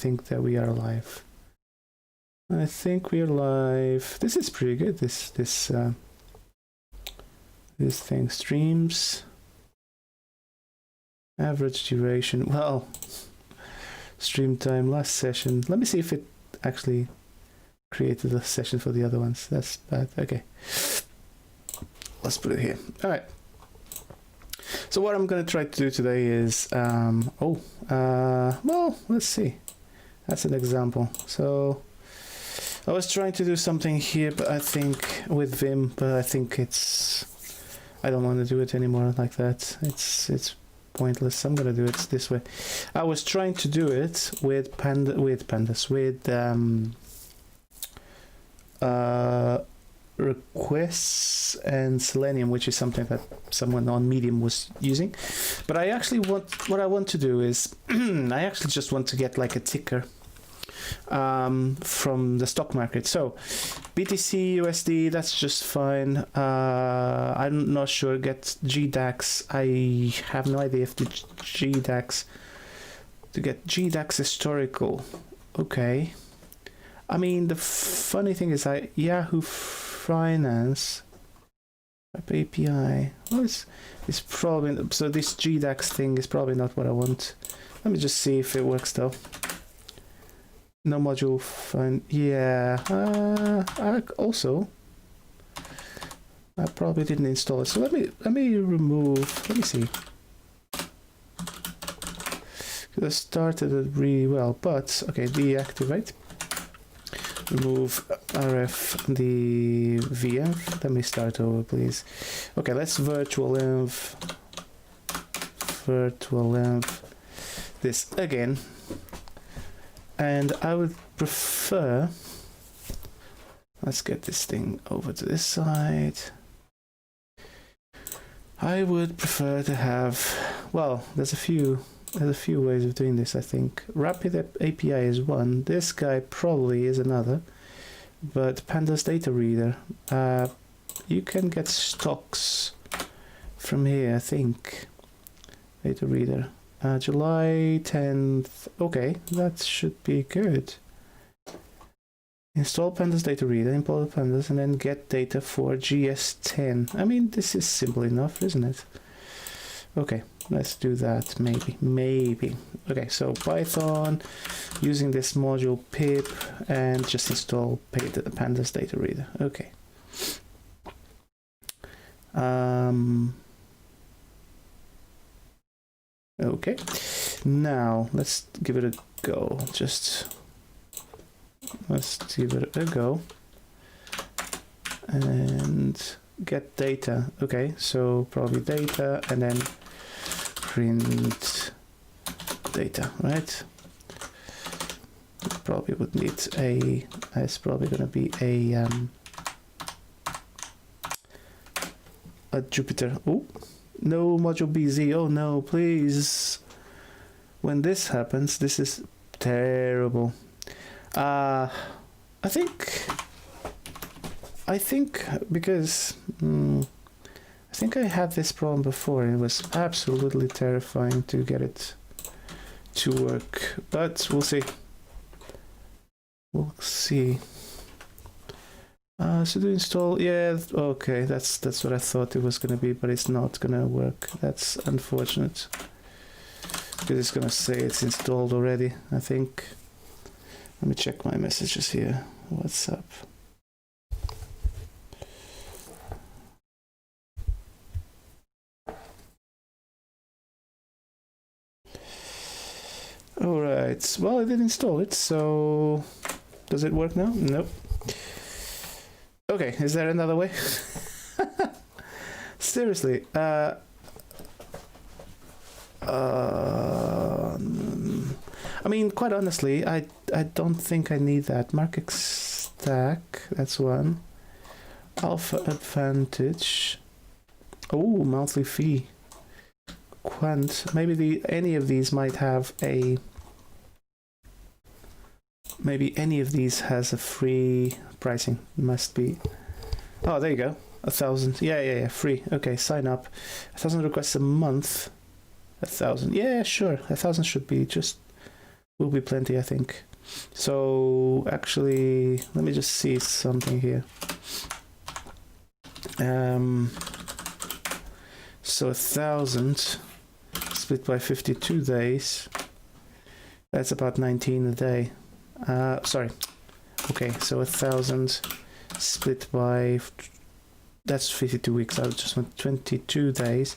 think that we are live. I think we're live. This is pretty good. This thing streams. Average duration. Well, stream time last session. Let me see if it actually created a session for the other ones. That's bad. Okay. Let's put it here. All right. So what I'm going to try to do today is, well, let's see. That's an example. So I was trying to do something here, but I think with Vim, but I think I don't want to do it anymore like that. It's pointless. I'm going to do it this way. I was trying to do it with pandas, with requests and Selenium, which is something that someone on Medium was using. But I actually what I want to do is I actually just want to get like a ticker from the stock market. So BTC USD, that's just fine. I'm not sure. Get GDAX. I have no idea if the GDAX to get GDAX historical. Okay. I mean, the funny thing is Yahoo Finance API. Well, it's probably, so this GDAX thing is probably not what I want. Let me just see if it works though. No module find. Yeah. Also, I probably didn't install it. So let me remove. Let me see. I started it really well, but okay. Deactivate. Remove RF the VM. Let me start over, please. Okay, let's virtual env this again. And I would prefer, let's get this thing over to this side. I would prefer to have, well, there's a few ways of doing this, I think. Rapid API is one. This guy probably is another. But Pandas Data Reader, you can get stocks from here, I think. Data Reader. July 10th. Okay, that should be good. Install Pandas Data Reader, import Pandas, and then get data for GS10. I mean, this is simple enough, isn't it? Okay, let's do that, maybe. Okay, so Python, using this module pip, and just install Pandas Data Reader. Okay. Okay, now let's give it a go. Let's give it a go. And get data. Okay, so probably data and then print data, right? Probably would need it's probably going to be a Jupyter. Oh, no module BZ. Oh no, please. When this happens, this is terrible. I think because I think I had this problem before. It was absolutely terrifying to get it to work, but we'll see. Sudo install. Yeah, okay, that's what I thought it was gonna be, but it's not gonna work. That's unfortunate because it's gonna say it's installed already, I think. Let me check my messages here. What's up? All right. Well, I did install it, so does it work now? Nope. Okay, is there another way? Seriously. I mean, quite honestly, I don't think I need that. Market stack, that's one. Alpha Advantage. Oh, monthly fee. Quant. Maybe any of these might have a. Maybe any of these has a free pricing. Must be. Oh, there you go. 1,000. Yeah. Free. Okay, sign up. 1,000 requests a month. 1,000. Yeah, sure. 1,000 should be just will be plenty, I think. So actually, let me just see something here. So 1,000 split by 52 days. That's about 19 a day. Sorry. Okay, so 1,000 split by, that's 52 weeks. I just want 22 days.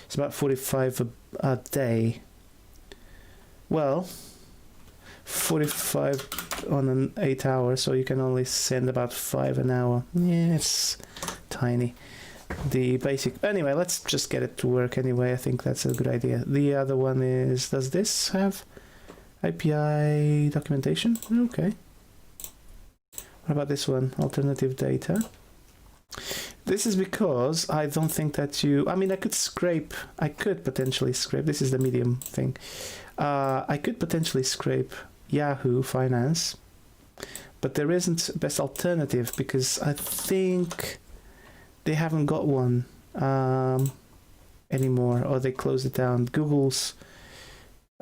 It's about 45 a day. Well, 45 on an 8 hour, so you can only send about 5 an hour. Yeah, it's tiny. The basic, anyway, let's just get it to work anyway. I think that's a good idea. The other one is, does this have API documentation? Okay. What about this one? Alternative data. This is because I don't think that you, I mean, I could potentially scrape, this is the medium thing. I could potentially scrape Yahoo Finance, but there isn't best alternative because I think they haven't got one anymore, or they closed it down. Google's,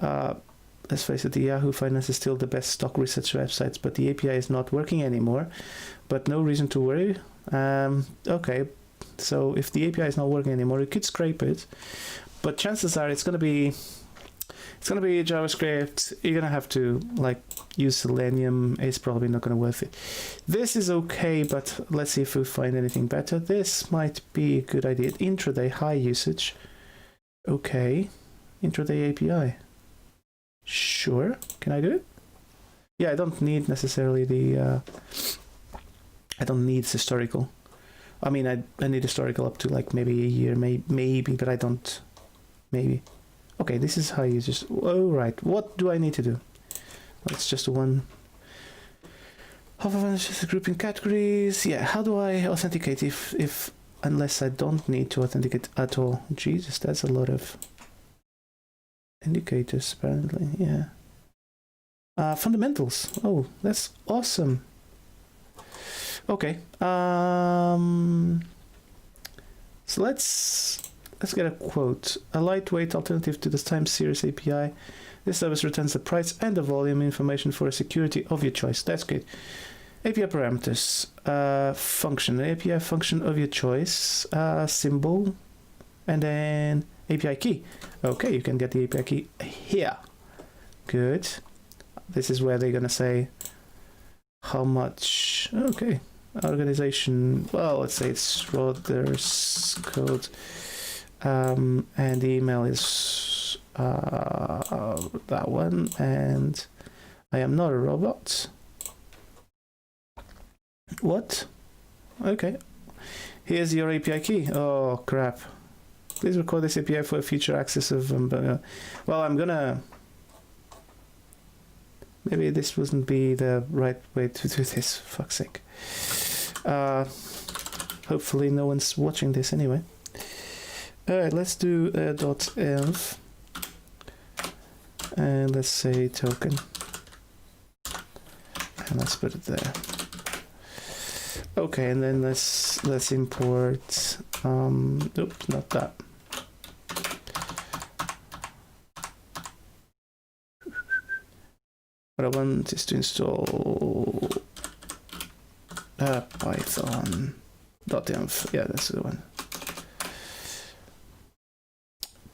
let's face it, the Yahoo Finance is still the best stock research websites, but the API is not working anymore. But no reason to worry. Okay, so if the API is not working anymore, you could scrape it, but chances are it's gonna be JavaScript. You're gonna have to like use Selenium. It's probably not gonna worth it. This is okay, but let's see if we find anything better. This might be a good idea. Intraday high usage. Okay, intraday API. Sure, can I do it? Yeah, I don't need necessarily the. I don't need historical. I mean, I need historical up to like maybe a year, maybe, but I don't. Maybe. Okay, this is how you just. Oh, right. What do I need to do? It's just one. Grouping categories. Yeah. How do I authenticate if unless I don't need to authenticate at all? Jesus, that's a lot of indicators apparently. Yeah. Fundamentals. Oh, that's awesome. Okay. So let's get a quote. A lightweight alternative to the time series API. This service returns the price and the volume information for a security of your choice. That's good. API parameters. Function. The API function of your choice. Symbol. And then API key. Okay, you can get the API key here. Good. This is where they're going to say how much. Okay. Organization. Well, let's say it's Schroders code. And the email is that one, and I am not a robot. What? Okay. Here's your API key. Oh crap. Please record this API for future access of well, I'm gonna, maybe this wouldn't be the right way to do this, fuck's sake. Hopefully no one's watching this anyway. Alright, let's do .env and let's say token, and let's put it there. Okay, and then let's import oops, not that. What I want is to install Python.env. Yeah, that's the one.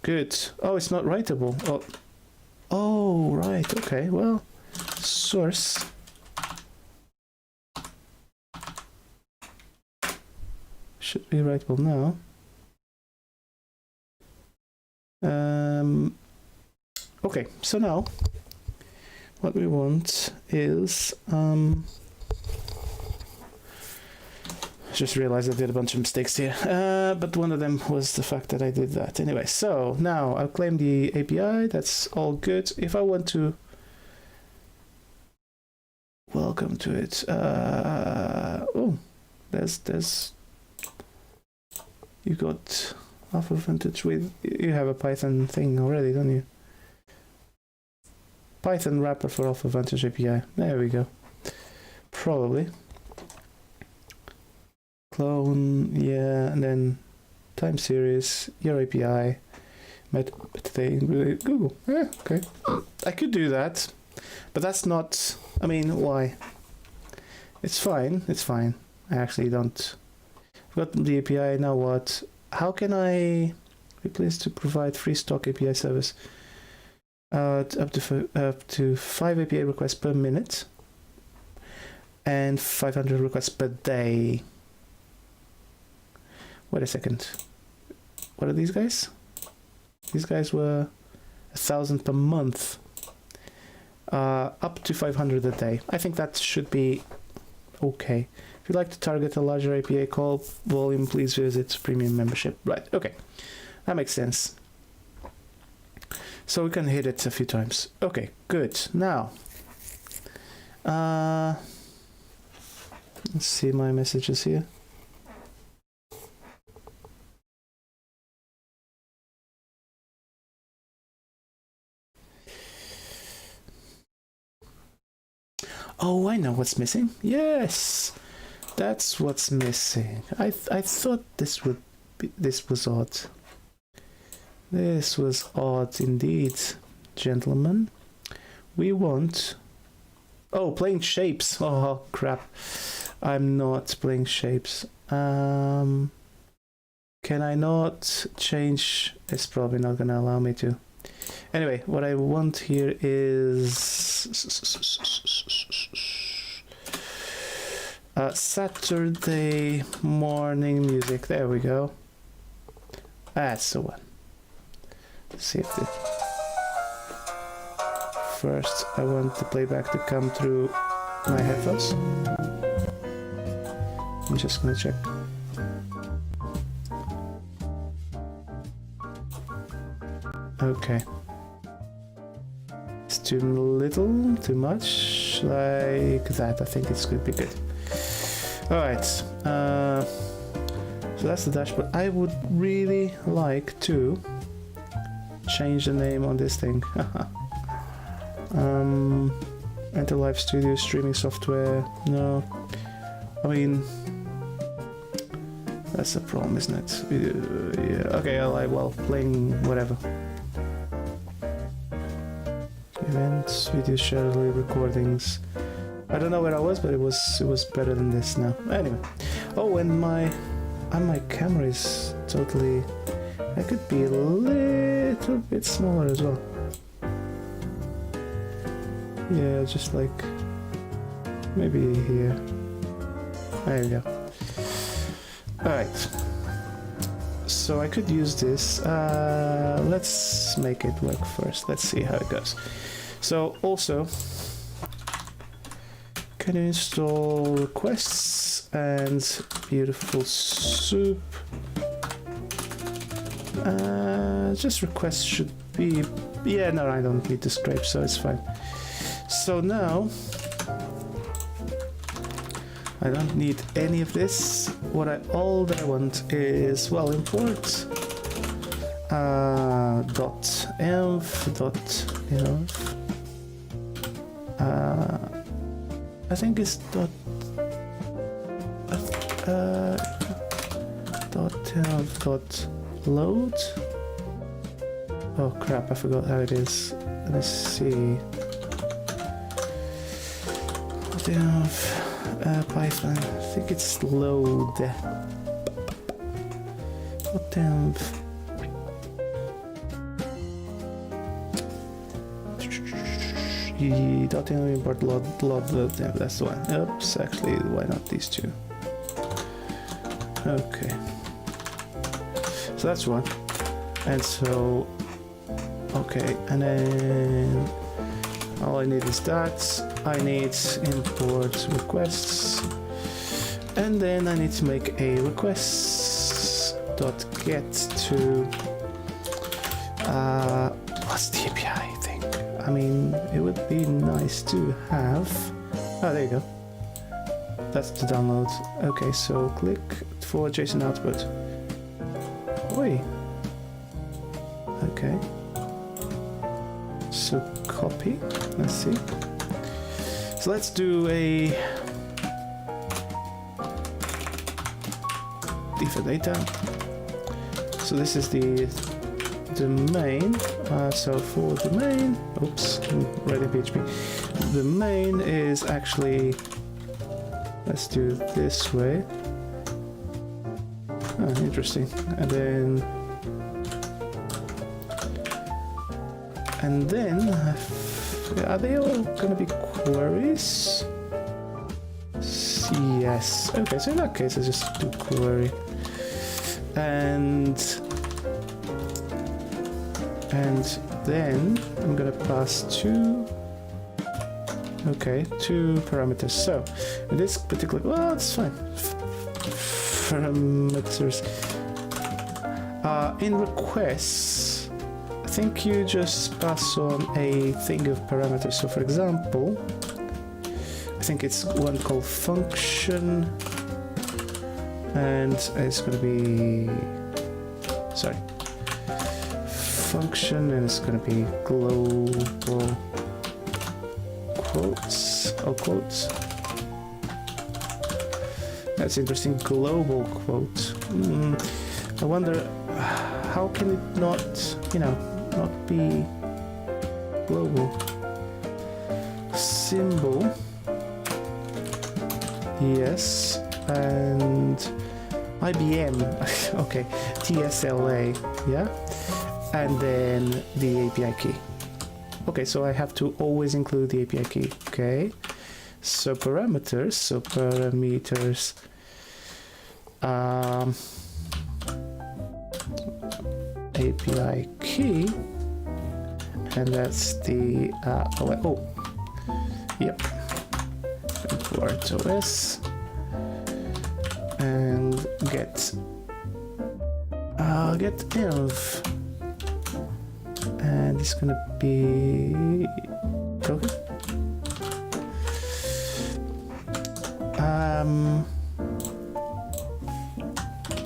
Good. Oh, it's not writable. Oh, right. Okay. Well, source. Should be writable now. Okay. So now, what we want is just realized I did a bunch of mistakes here, but one of them was the fact that I did that. Anyway, so now I'll claim the API. That's all good. If I want to welcome to it, oh, there's you got Alpha Vantage with, you have a Python thing already, don't you? Python wrapper for Alpha Vantage API. There we go. Probably. Clone, yeah, and then time series, your API, met today in Google. Yeah, okay. I could do that. But that's not, I mean, why? It's fine, it's fine. I actually don't. I've got the API, now what? How can I be pleased to provide free stock API service? Up to 5 API requests per minute and 500 requests per day. Wait a second. What are these guys? These guys were 1,000 per month. Up to 500 a day. I think that should be okay. If you'd like to target a larger API call volume, please visit premium membership. Right, okay. That makes sense. So we can hit it a few times. Okay, good. Now, let's see my messages here. Oh, I know what's missing. Yes, that's what's missing. I thought this was odd. This was odd indeed, gentlemen. We want... Oh, playing shapes. Oh, crap. I'm not playing shapes. Can I not change? It's probably not going to allow me to. Anyway, what I want here is... Saturday morning music. There we go. That's the one. See if it... First, I want the playback to come through my headphones. I'm just gonna check. Okay. It's too little, too much, like that. I think it's going to be good. Alright. So that's the dashboard. I would really like to change the name on this thing. Enter Live Studio streaming software. No. I mean, that's a problem, isn't it? Yeah. Okay, well, playing whatever. Events, video share, recordings. I don't know where I was, but it was better than this now. Anyway. Oh, and my camera is totally... I could be a little bit smaller as well. Yeah, just like maybe here. There you go. Alright. So I could use this. Let's make it work first. Let's see how it goes. So also, can you install requests and beautiful soup? Just requests should be... Yeah, no, I don't need to scrape, so it's fine. So now, I don't need any of this. All that I want is, well, import .env. I think it's .env.load. Oh crap, I forgot how it is. Let's see. Python. I think it's load. .env. .env import load. That's the one. Oops, actually, why not these two? Okay. So that's one. And so, okay, and then all I need is that. I need import requests, and then I need to make a request.get to what's the API thing? I mean, it would be nice to have. Oh, there you go. That's the download. Okay, so click for JSON output. Oi. Okay. So copy. Let's see. So let's do a default data. So this is the domain So for the main, oops, I'm writing PHP. The main is actually, let's do it this way. Interesting. And then, are they all gonna be queries? Yes. Okay, so in that case, I just do query, and then I'm gonna pass two parameters. So in this particular, well, it's fine. Parameters. In requests, I think you just pass on a thing of parameters. So for example, I think it's one called function, and it's going to be, sorry, function, and it's going to be global quotes, or quotes. That's interesting, global quote. I wonder, how can it not, not be global? Symbol. Yes, and IBM, okay, TSLA, yeah, and then the API key. Okay, so I have to always include the API key, okay, so parameters, API key, and that's the, yep, import OS, and get env, and it's gonna be okay.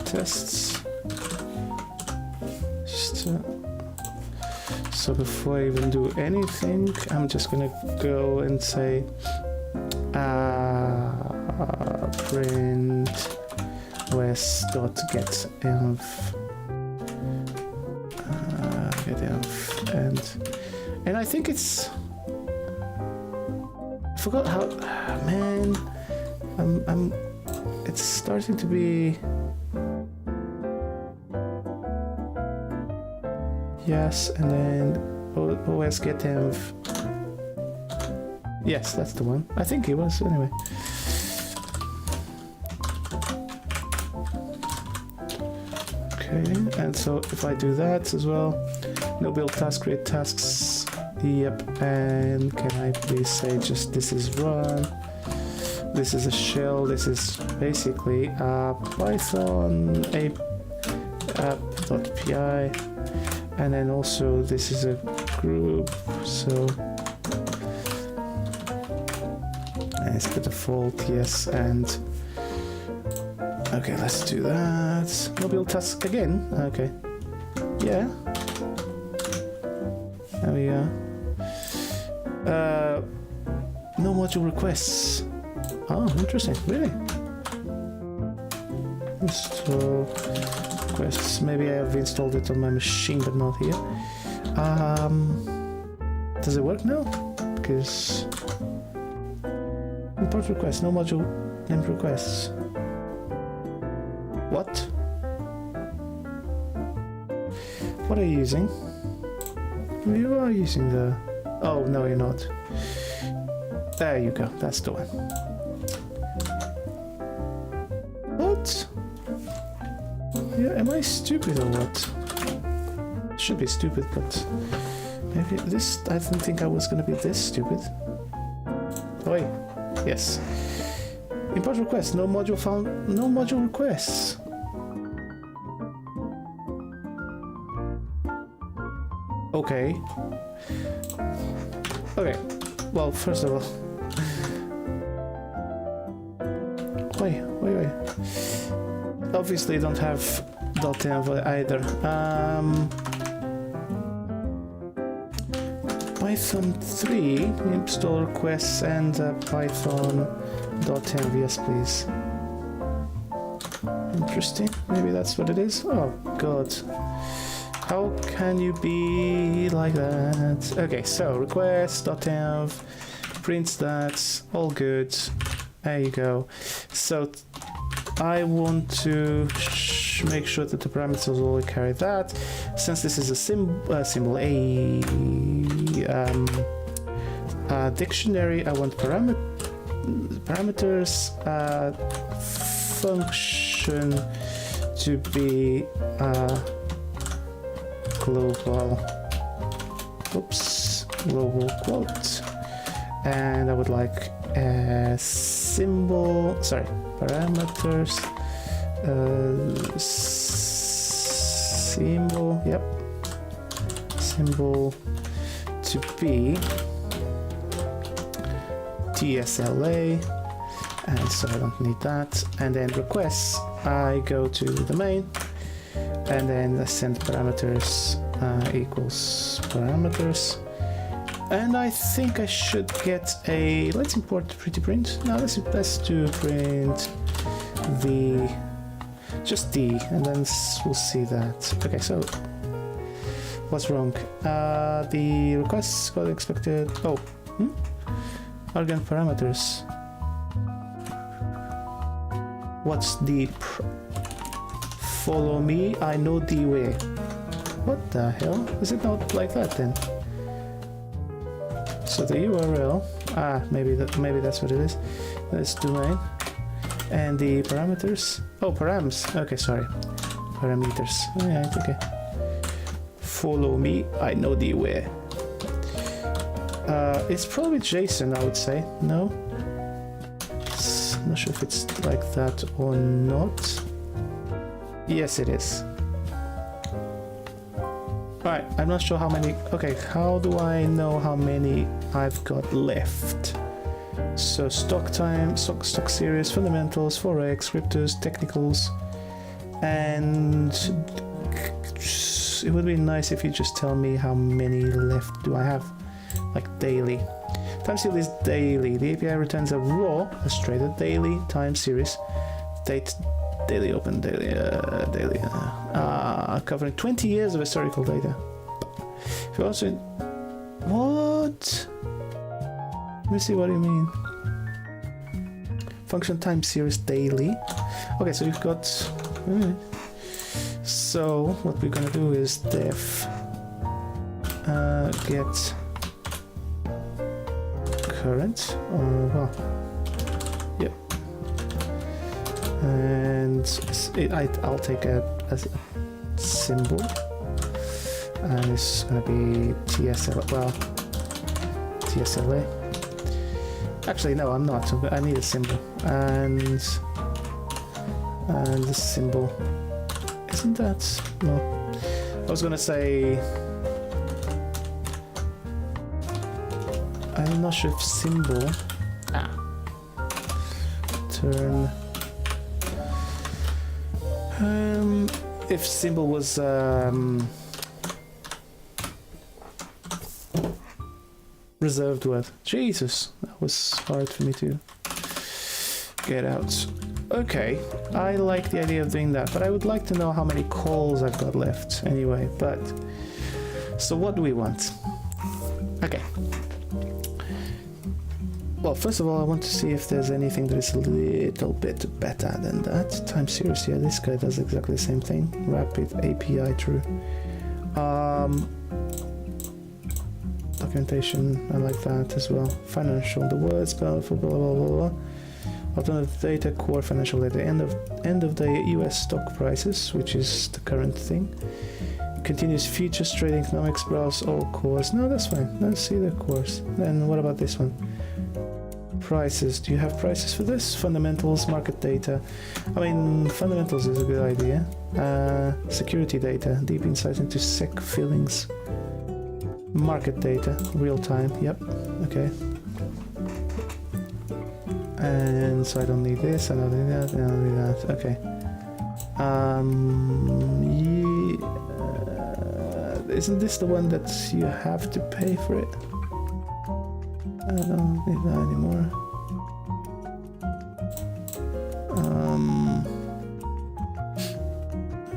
Tests. So before I even do anything, I'm just gonna go and say print os.getEnv, and I think it's, I forgot how, man, it's starting to be, yes, and then os getEnv. Yes, that's the one. I think it was, anyway. Okay, and so if I do that as well, no build task, create tasks, yep, and can I please say just this is run, this is a shell, this is basically a Python app.py, and then also this is a group, so and it's the default, yes, and okay, let's do that. No build task again, okay, yeah, there we go. No module requests. Oh, interesting, really? Install requests, maybe I have installed it on my machine but not here. Does it work now? Because import request, no module named requests. What? What are you using? You are using the, oh no, you're not. There you go, that's the one. What? Yeah, am I stupid or what? Should be stupid, but maybe this, I didn't think I was gonna be this stupid. Oh wait, yes. Import request, no module found, no module requests. Okay. Okay, well, first of all, wait. Obviously don't have .env either. Python 3 install requests and Python.env, yes please. Interesting, maybe that's what it is. Oh god, How can you be like that? Okay, so request.env prints that, all good. There you go. So I want to make sure that the parameters will carry that. Since this is a symbol, a dictionary, I want parameters, function to be global quote, and I would like a parameters symbol to be TSLA, and so I don't need that. And then requests, I go to the main, and then I send parameters equals parameters. And I think I should get a, let's import pretty print. No, let's do print just D, and then we'll see that. Okay, so what's wrong? The requests got expected. Argon parameters. What's the follow me? I know the way. What the hell? Is it not like that then? So the URL, maybe that's what it is. That's domain, and the parameters. Oh, params. Okay, sorry, parameters. Alright, okay. Follow me. I know the way. It's probably JSON, I would say. No, I'm not sure if it's like that or not. Yes, it is. Alright, I'm not sure how many. Okay, how do I know how many I've got left? So stock time, stock series, fundamentals, forex, cryptos, technicals, and it would be nice if you just tell me how many left do I have, like daily. Time series is daily. The API returns a raw, a straight daily time series, date, daily open, covering 20 years of historical data. If you also, what? Let me see what you mean. Function time series daily. Okay, so you've got. So what we're gonna do is def get current. Yep. And I'll take a symbol, and it's gonna be TSLA. Well, TSLA. Actually, no, I'm not. I need a symbol, and the symbol isn't that. No, I was gonna say. I'm not sure if symbol. Turn. If symbol was reserved word. Jesus, that was hard for me to get out. Okay, I like the idea of doing that, but I would like to know how many calls I've got left anyway. But so what do we want? Okay. Well, first of all, I want to see if there's anything that is a little bit better than that. Time series, yeah, this guy does exactly the same thing. Rapid API, true. Documentation, I like that as well. Financial, the words, blah, blah, blah, blah, blah. Alternative data, core financial data, end of day US stock prices, which is the current thing. Continuous futures trading, economics, browse all cores. No, that's fine. Let's see the cores. Then what about this one? Prices. Do you have prices for this? Fundamentals, market data. I mean, fundamentals is a good idea. Security data, deep insights into SEC fillings. Market data, real time. Yep. Okay. And so I don't need this. I don't need that. I don't need that. Okay. Isn't this the one that you have to pay for it? I don't need that anymore.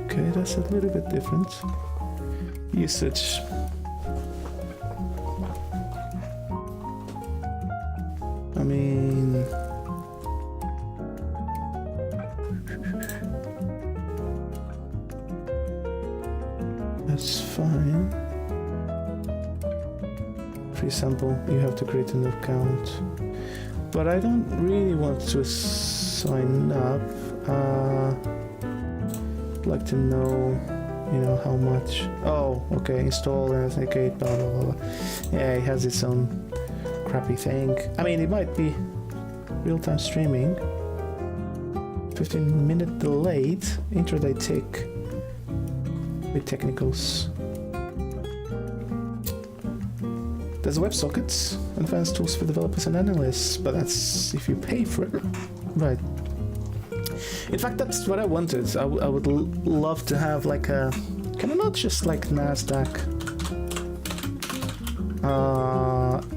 Okay, that's a little bit different. usage. I mean, that's fine. For example, you have to create an account, but I don't really want to sign up. I'd like to know, you know, how much. Oh, okay, install and authenticate, blah blah blah blah. Yeah, it has its own crappy thing. I mean, it might be real-time streaming. 15-minute delayed intraday tick with technicals. There's WebSockets, advanced tools for developers and analysts, but that's if you pay for it. Right. In fact, that's what I wanted. I would love to have like a... Can I not just like NASDAQ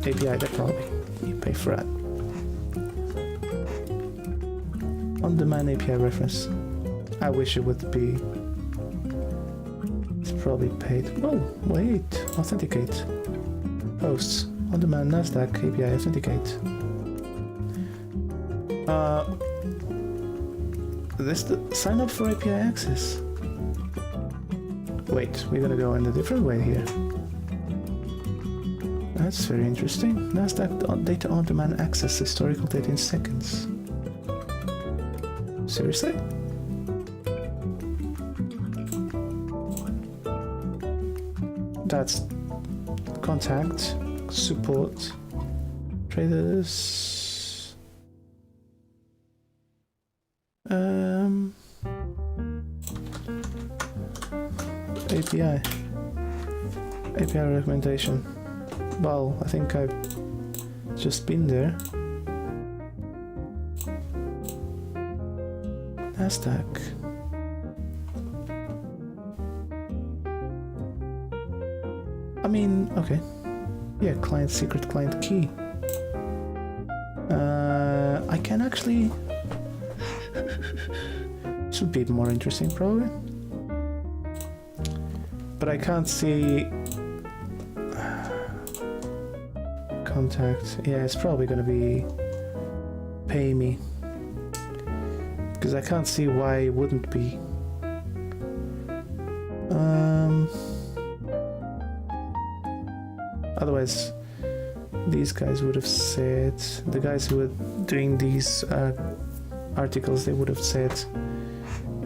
API? That probably you pay for that. On-demand API reference. I wish it would be... It's probably paid. Oh, wait. Authenticate. Hosts. On-demand NASDAQ API authenticate. This sign up for API access. Wait, we're gonna go in a different way here. That's very interesting. NASDAQ data on-demand access historical data in seconds. Seriously? That's contact, support, traders. API recommendation. Well, I think I've just been there. NASDAQ. I mean, okay. Yeah, client secret, client key. I can actually... This would be more interesting, probably. But I can't see... Contact. Yeah, it's probably gonna be... Pay me. Because I can't see why it wouldn't be. Otherwise, these guys would have said, the guys who were doing these articles, they would have said,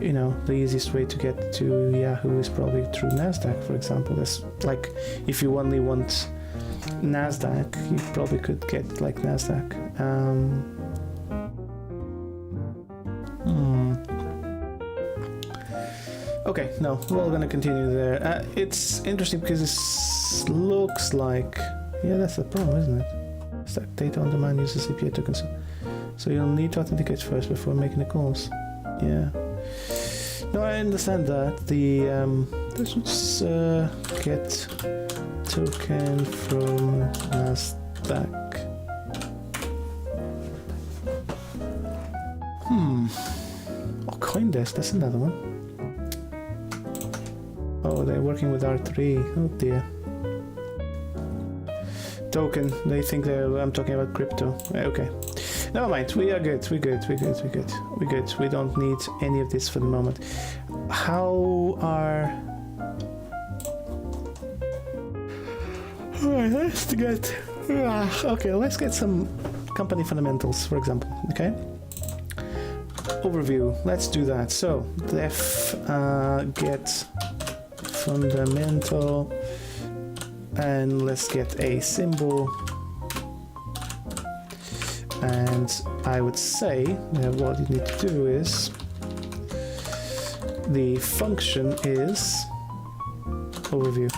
you know, the easiest way to get to Yahoo is probably through NASDAQ, for example. That's like, if you only want NASDAQ, you probably could get like NASDAQ. Okay, no, we're gonna continue there. It's interesting because this looks like... Yeah, that's the problem, isn't it? It's like data on demand uses API tokens. So you'll need to authenticate first before making the calls. Yeah. No, I understand that. The let's just get token from NASDAQ. Oh, CoinDesk, that's another one. Oh, they're working with R3. Oh dear. Token. They think I'm talking about crypto. Okay. Never mind. We are good. We're good. We're good. We're good. We're good. We don't need any of this for the moment. How are... Alright, let's get... Okay, let's get some company fundamentals, for example. Okay. Overview. Let's do that. So, def get fundamental, and let's get a symbol, and I would say that what you need to do is the function is overview,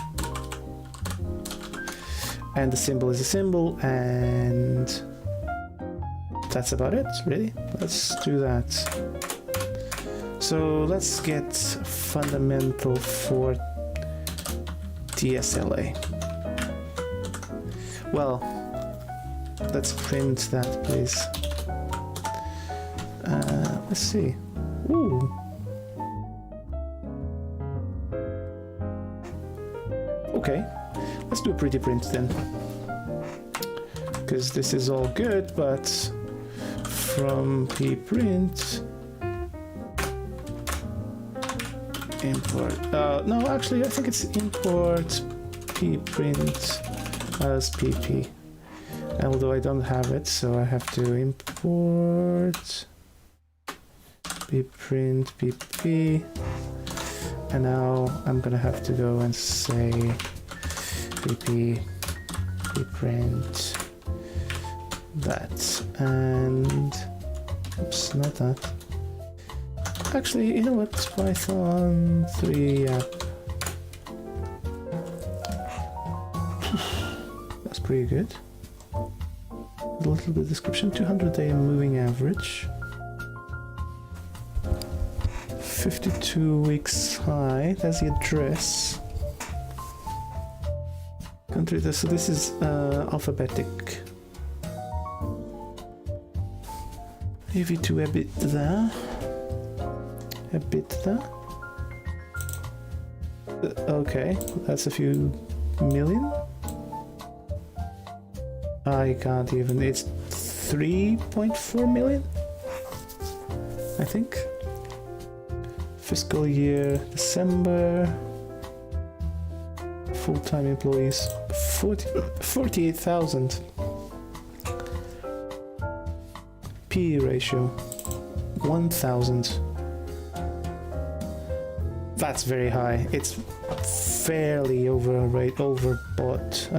and the symbol is a symbol, and that's about it, really. Let's do that. So let's get fundamental for TSLA. Well, let's print that, please. Let's see. Ooh. Okay, let's do a pretty print then. Because this is all good, but from pprint import. No, actually, I think it's import pprint as pp. Although I don't have it, so I have to import pprint pp. And now I'm gonna have to go and say pprint that, and oops, not that. Actually, you know what? Python 3 app. That's pretty good. A little bit of description. 200-day moving average. 52 weeks high. That's the address. Country. So this is alphabetic. AV2 EBITDA. EBITDA. Okay, that's a few million. I can't even. It's 3.4 million, I think. Fiscal year December. Full-time employees 48,000. P ratio 1,000. That's very high. It's fairly overbought.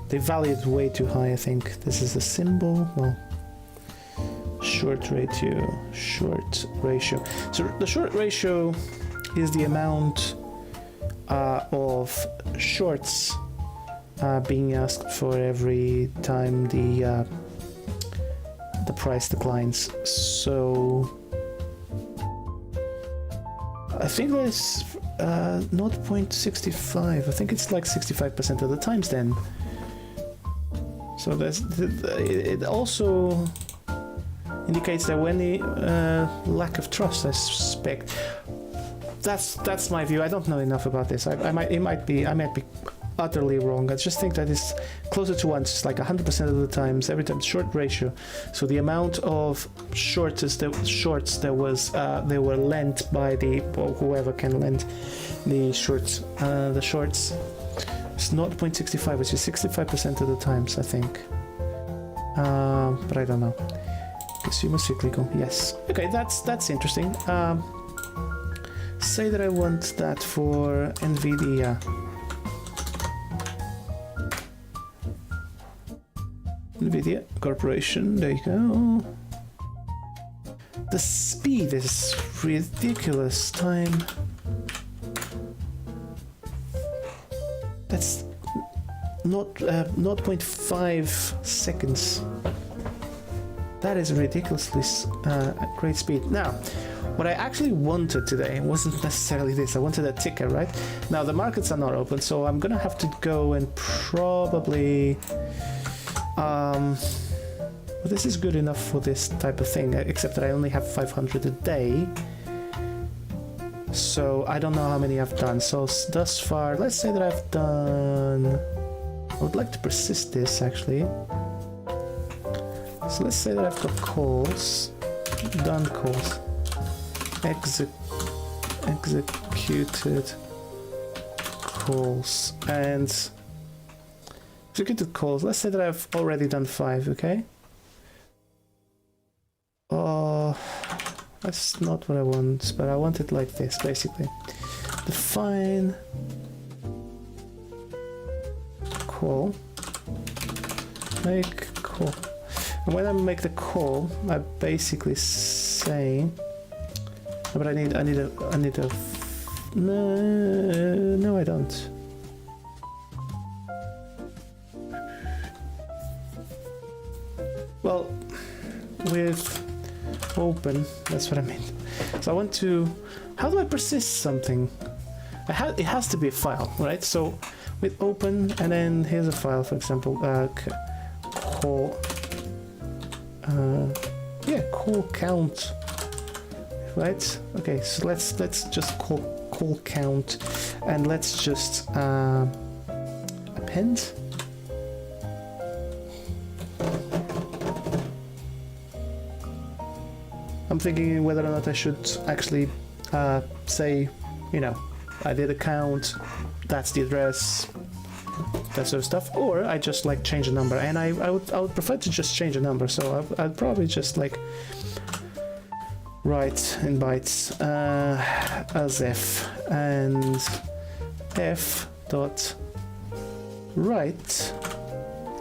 They valued way too high, I think. This is a symbol. Well, short ratio. So the short ratio is the amount of shorts being asked for every time the price declines. So I think there's 0.65. I think it's like 65% of the times then. So it also indicates that when the lack of trust, I suspect. That's my view. I don't know enough about this. I might be utterly wrong. I just think that it's closer to 1. It's like 100% of the times, every time. Short ratio. So the amount of shorts that was they were lent by or whoever can lend the shorts. It's 0.65, which is 65% of the times, I think. But I don't know. Consumer cyclical. Yes. Okay, that's interesting. Say that I want that for NVIDIA. NVIDIA Corporation, there you go. The speed is ridiculous. Time. That's not 0.5 seconds. That is ridiculously great speed. Now, what I actually wanted today wasn't necessarily this. I wanted a ticker, right? Now, the markets are not open, so I'm gonna have to go and probably... well, this is good enough for this type of thing, except that I only have 500 a day. So I don't know how many I've done. So thus far, let's say that I've done... I would like to persist this, actually. So let's say that I've got calls. Done calls. Executed calls. And executed calls. Let's say that I've already done 5, okay? Oh, that's not what I want, but I want it like this, basically. Define call. Make call. And when I make the call, I basically say, but I need a no, I don't. Well, with open, that's what I mean. So I want to, how do I persist something? It has to be a file, right? So with open, and then here's a file, for example, call. Yeah, call count, right? Okay, so let's just call call count, and let's just append. I'm thinking whether or not I should actually say, you know, I did a count, that's the address, that sort of stuff, or I just like change the number, and I would prefer to just change the number, so I'd probably just like write in bytes as f, and f dot write,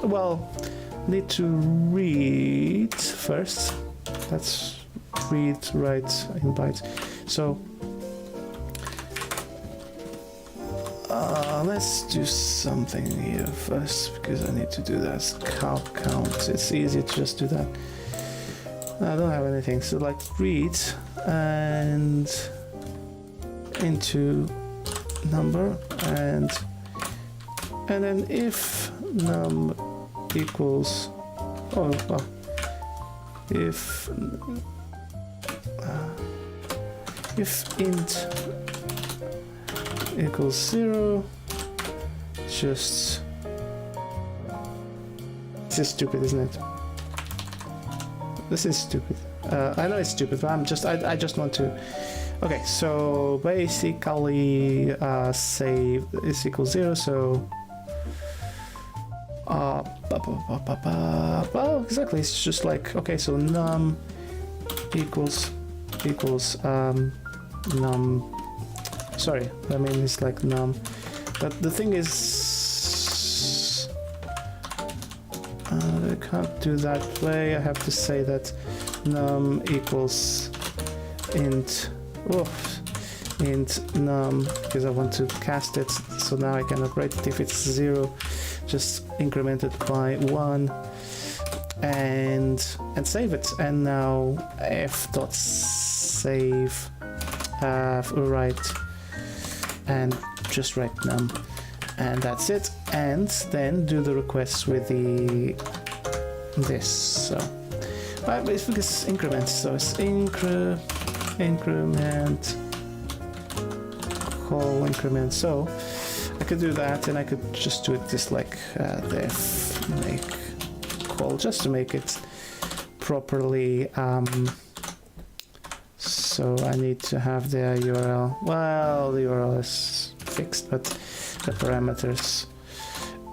well, need to read first, that's read write in bytes, so let's do something here first, because I need to do that calc count. It's easy to just do that. I don't have anything, so like read and into number, and then if num equals if int equals 0, just, this is stupid, isn't it? This is stupid. I know it's stupid, but I just want to. Okay, so basically say is equals 0, so well, exactly, it's just like, okay, so num equals num, sorry, I mean it's like num, but the thing is I can't do that way. I have to say that num equals int num, because I want to cast it, so now I cannot write it if it's 0, just increment it by 1 and save it, and now f dot save write, and just write num, and that's it, and then do the requests with this, so it's because increment, so it's increment call increment, so I could do that, and I could just do it just like def make call, just to make it properly. So I need to have the URL. Well, the URL is fixed, but the parameters,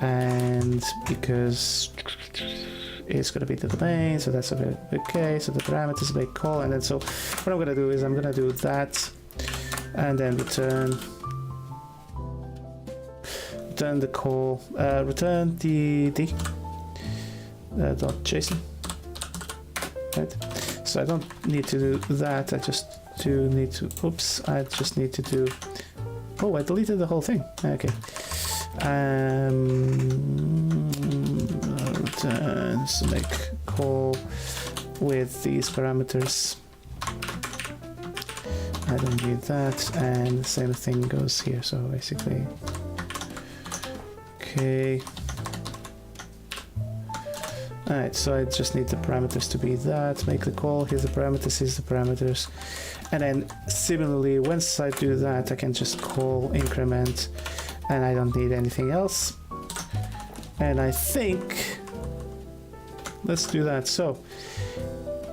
and because it's going to be the domain, so that's okay. So the parameters make call, and then so what I'm going to do is I'm going to do that, and then return the call, return the .json, right? So I don't need to do that, I just need to, I just need to do, oh, I deleted the whole thing, okay. Return, so make call with these parameters. I don't need that, and the same thing goes here, so basically, okay. Alright, so I just need the parameters to be that, make the call, here's the parameters, and then similarly, once I do that, I can just call increment, and I don't need anything else. And I think, let's do that. So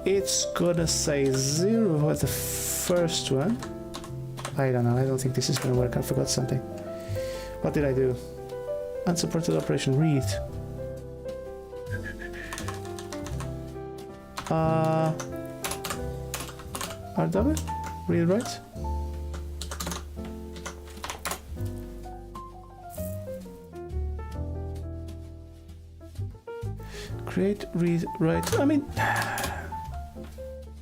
it's gonna say 0 at the first one. I don't know, I don't think this is gonna work, I forgot something. What did I do? Unsupported operation read. RW? Read write? Create, read, write. I mean,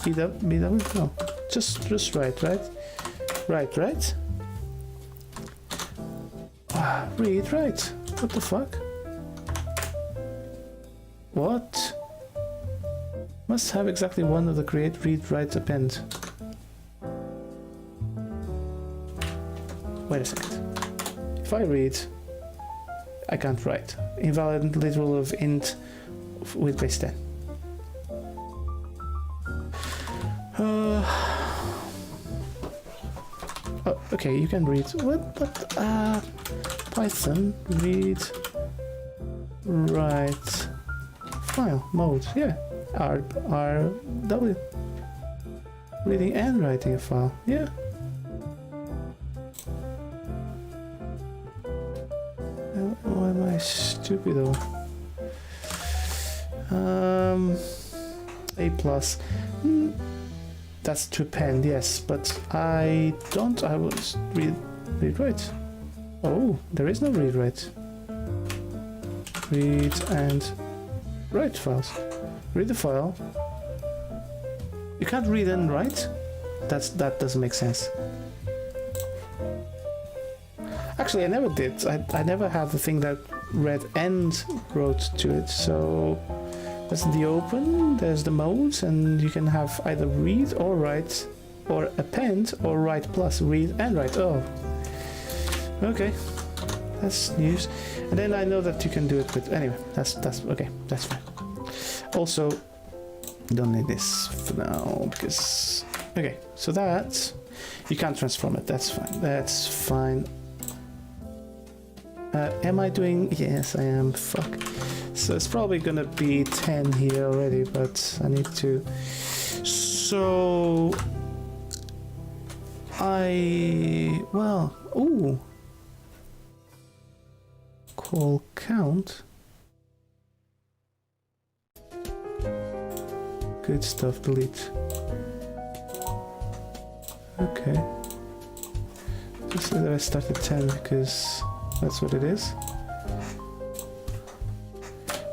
BW? No, just write, right? Right? Read, write. What the fuck? What? Must have exactly one of the create, read, write, append. Wait a second. If I read, I can't write. Invalid literal of int with base 10. Oh, Okay, you can read. What? But Python read write file mode. Yeah, RW. Reading and writing a file. Yeah. Why am I stupid though? A plus. That's to append, yes, but I don't. I was read write. Oh, there is no read write. Read and write files. Read the file. You can't read and write. That doesn't make sense. Actually, I never did. I never had the thing that read and wrote to it. So there's the open, there's the modes, and you can have either read or write, or append or write plus read and write. Oh, okay, that's news. And then I know that you can do it with anyway. That's okay. That's fine. Also, don't need this for now because okay. So that you can't transform it. That's fine. That's fine. Am I doing? Yes, I am. Fuck. So it's probably gonna be 10 here already, but I need to. So well, ooh, call count. Good stuff. Delete. Okay. Just let I start at 10 because that's what it is.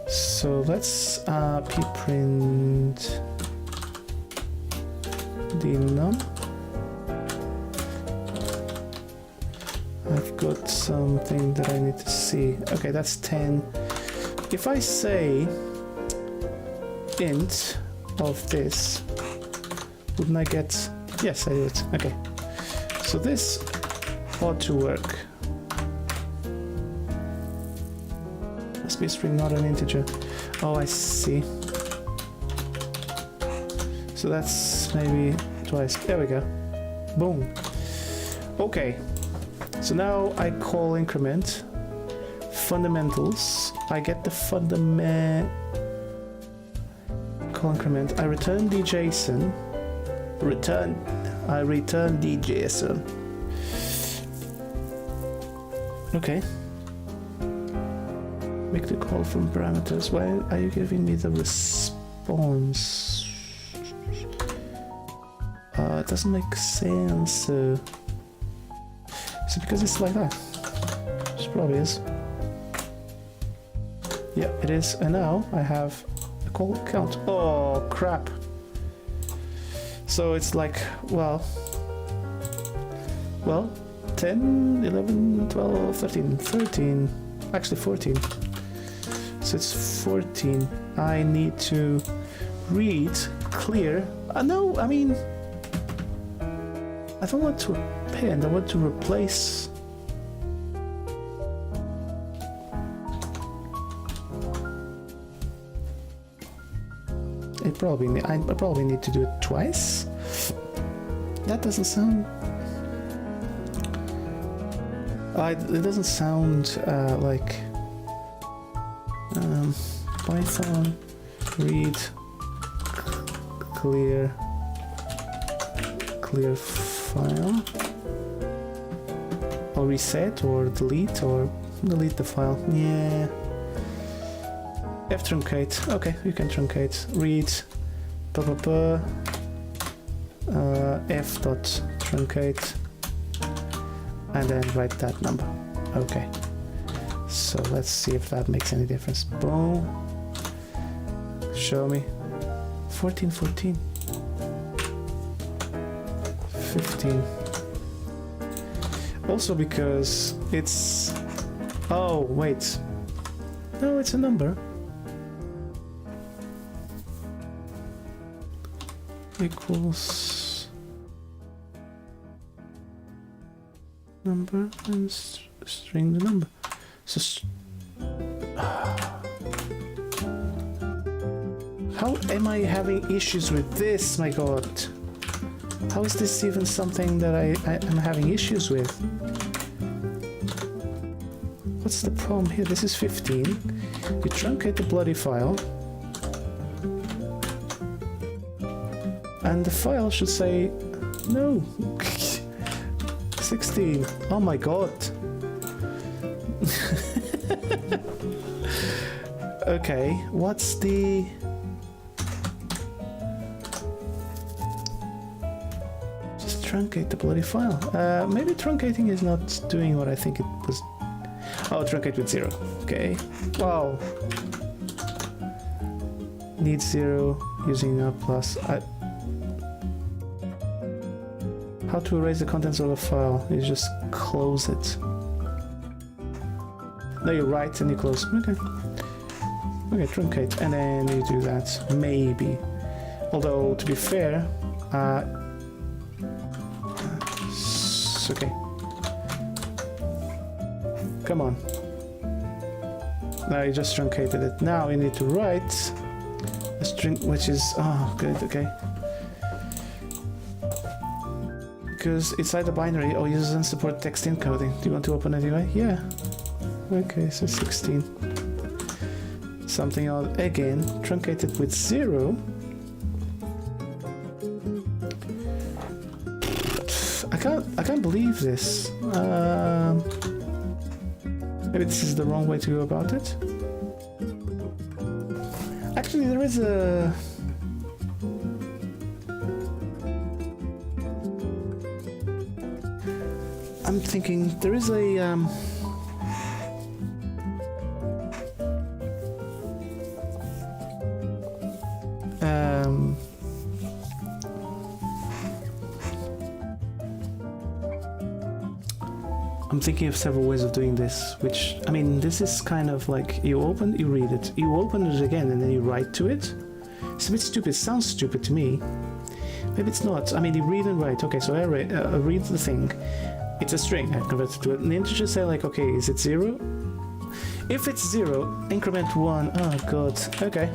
So let's pprint dnum. I've got something that I need to see. Okay, that's 10. If I say int of this, wouldn't I get? Yes, I did. Okay. So this ought to work. Must be a string, not an integer. Oh, I see. So that's maybe twice. There we go. Boom. Okay. So now I call increment fundamentals. I get the call increment. I return the JSON. I return the JSON. Okay. Make the call from parameters. Why are you giving me the response? It doesn't make sense. Is it because it's like that? It probably is. Yeah, it is. And now I have a call count. Oh, crap. So it's like, well, 10, 11, 12, 13, actually 14. So it's 14. I need to read clear. No, I mean, I don't want to append, I want to replace. I probably need to do it twice. That doesn't sound. It doesn't sound like Python read clear file, or reset, or delete the file. Yeah. F truncate. Okay, you can truncate. Read f dot truncate, and then write that number. Okay. So let's see if that makes any difference. Boom. Show me. 14, 14. 15. Also because it's... Oh, wait. No, it's a number. Equals... number and string the number. So... How am I having issues with this? My god. How is this even something that I am having issues with? What's the problem here? This is 15. You truncate the bloody file. And the file should say, no. 16. Oh my god. Okay, what's the... Just truncate the bloody file. Maybe truncating is not doing what I think it was. Oh, truncate with 0. Okay. Wow. Needs 0 using a plus. How to erase the contents of a file? You just close it. No, you write and you close. Okay. Okay, truncate, and then you do that. Maybe. Although, to be fair, it's okay. Come on. Now you just truncated it. Now you need to write a string, which is... Oh, good, okay. Because it's either binary or doesn't support text encoding. Do you want to open it anyway? Yeah. Okay, so 16. Something odd again, truncated with 0. I can't believe this. Maybe this is the wrong way to go about it. Actually, there is a... I'm thinking there is a I'm thinking of several ways of doing this, which, I mean, this is kind of like you open, you read it, you open it again, and then you write to it. It's a bit stupid, it sounds stupid to me. Maybe it's not. I mean, you read and write. Okay, so I read the thing. It's a string, I convert it to an integer, say like, okay, is it 0? If it's 0, increment 1, oh god, okay.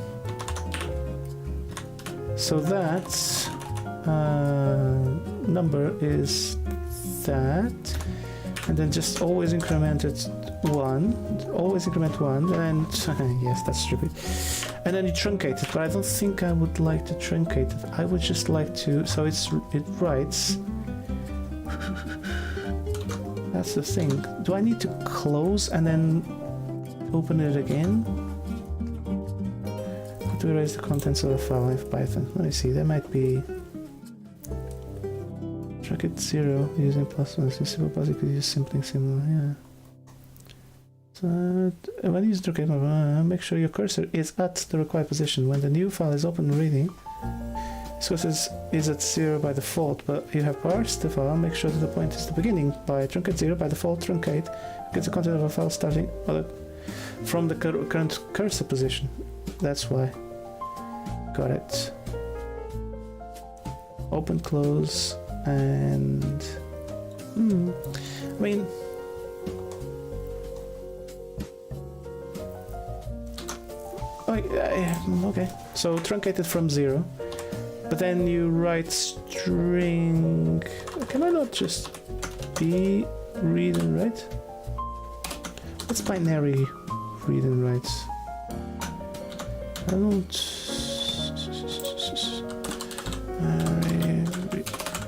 So that number is that, and then just always increment it 1, always increment 1, and yes, that's stupid. And then you truncate it, but I don't think I would like to truncate it. I would just like to, so it writes. That's the thing. Do I need to close and then open it again? How to erase the contents of a file in Python? Let me see, there might be... Truncate 0 using plus 1. Simple plus you could use simply similar, yeah. So when you use truncate, make sure your cursor is at the required position. When the new file is open and reading, sources is at 0 by default, but you have parsed the file, make sure that the point is the beginning. By truncate 0 by default, truncate gets the content of a file starting from the current cursor position. That's why. Got it. Open, close, and... I mean... Okay, so truncated from 0. But then you write string... Can I not just be read and write? What's binary read and write? I don't...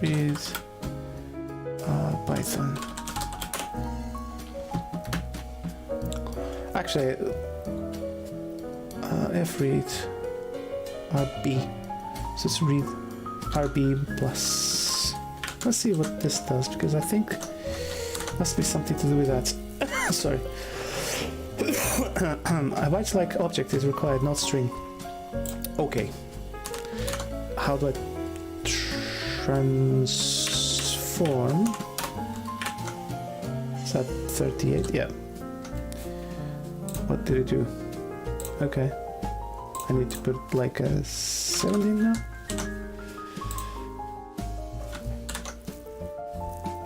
read Python. Actually, fread rb. So let's read rb plus. Let's see what this does, because I think must be something to do with that. Sorry. A byte-like object is required, not string. Okay. How do I transform? Is that 38? Yeah. What did it do? Okay. I need to put like a 17 now.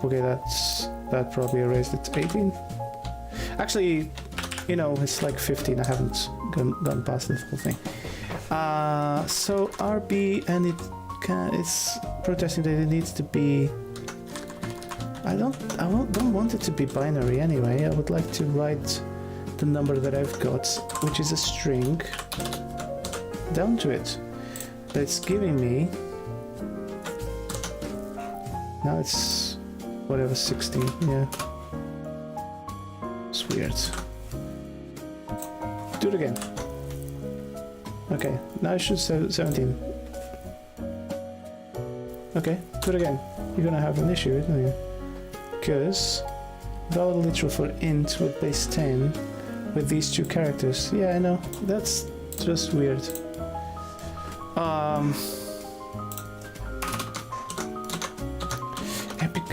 Okay, that probably erased it. 18. Actually, you know, it's like 15. I haven't gone past the whole thing. So RB, and it it's protesting that it needs to be. I don't want it to be binary anyway. I would like to write the number that I've got, which is a string, down to it. But it's giving me. Now it's whatever 16. Yeah. It's weird. Do it again. Okay, now I should say 17. Okay, do it again. You're gonna have an issue, isn't you? Because valid literal for int with base 10 with these two characters. Yeah, I know. That's just weird.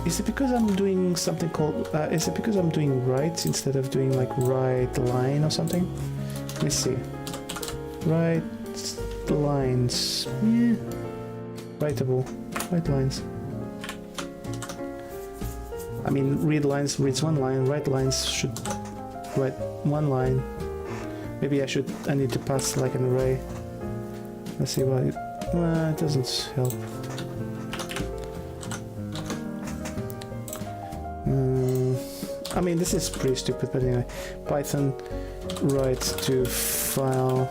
Is it because I'm doing something called... is it because I'm doing writes instead of doing like write line or something? Let me see. Write lines. Yeah. Writable. Write lines. I mean, read lines reads one line. Write lines should write one line. Maybe I need to pass like an array. Let's see why. It doesn't help. I mean, this is pretty stupid, but anyway. Python write to file.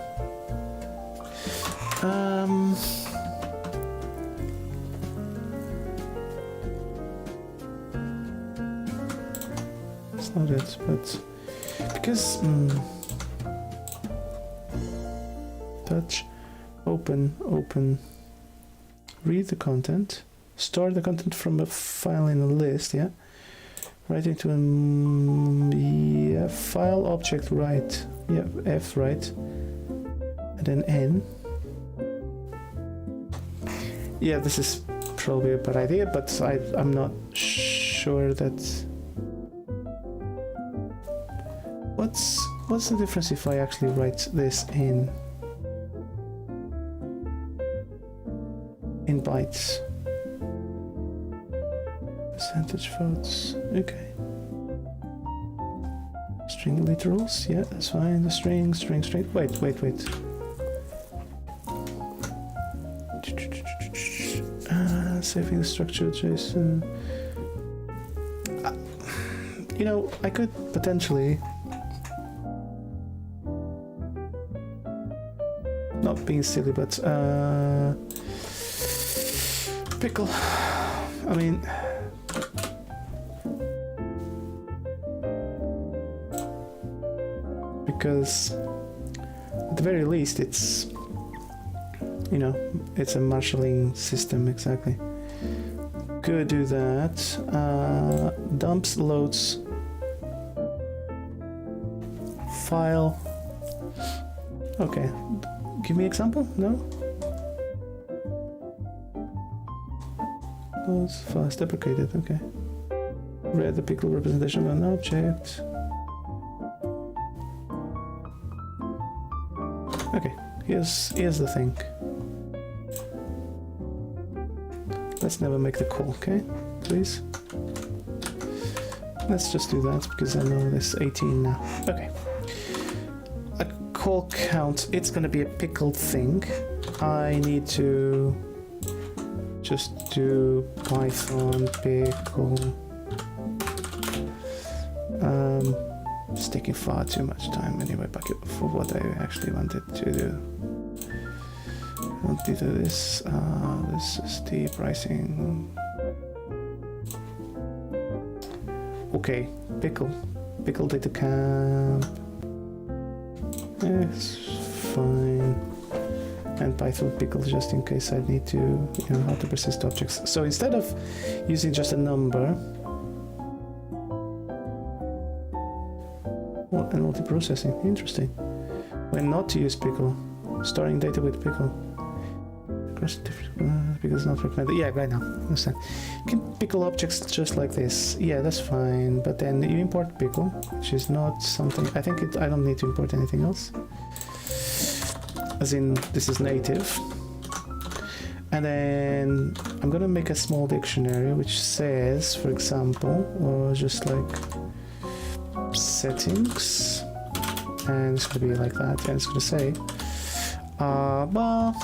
It's not it, but because touch, open, read the content, store the content from a file in a list, yeah. Write into a file object write, yeah, F write, and then N. Yeah, this is probably a bad idea, but I'm not sure that. What's the difference if I actually write this in bytes? Percentage votes, okay. String literals, yeah, that's fine. The string. Wait. Saving the structure, JSON. You know, I could potentially, not being silly, but pickle. I mean. Because at the very least it's, you know, it's a marshalling system. Exactly. Could do that. Dumps, loads, file. Okay, give me example. No. Loads, fast, deprecated. Okay. Read the pickle representation of an object. Okay, here's the thing. Let's never make the call, okay? Please. Let's just do that because I know there's 18 now. Okay. A call count, it's gonna be a pickled thing. I need to just do Python pickle. It's taking far too much time anyway for what I actually wanted to do. I want to do this. This is the pricing. Okay, pickle data camp. It's fine. And Python pickle just in case I need to, you know, how to persist objects. So instead of using just a number. And multiprocessing, interesting. When not to use pickle, storing data with pickle. Because not recommended. Yeah, right now. Understand. You can pickle objects just like this. Yeah, that's fine. But then you import pickle, which is not something. I think I don't need to import anything else. As in, this is native. And then I'm gonna make a small dictionary which says, for example, or just like. Settings, and it's going to be like that, and it's going to say well,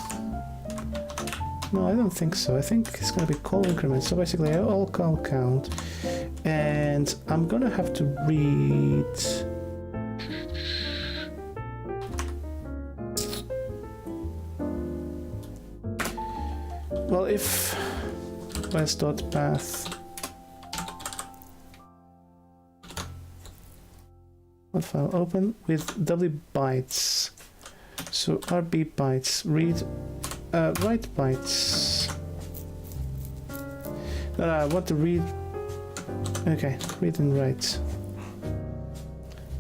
No, I don't think so. I think it's going to be call increment. So basically, all call count, and I'm going to have to read. Well, if west.path, what file open with w bytes. So RB bytes read. Write bytes. No, I want to read. Okay, read and write.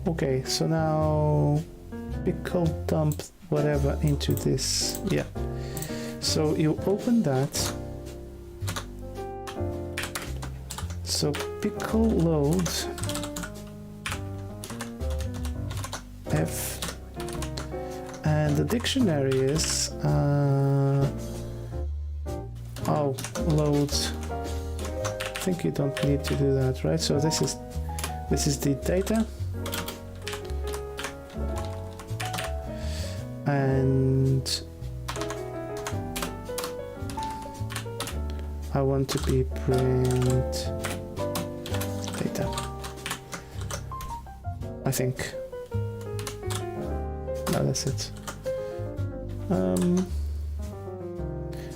Okay, so now pickle dump whatever into this. Yeah. So you open that. So pickle load F. And the dictionary is load. I think you don't need to do that, right? So this is the data, and I want to be print data. I think. No, that's it.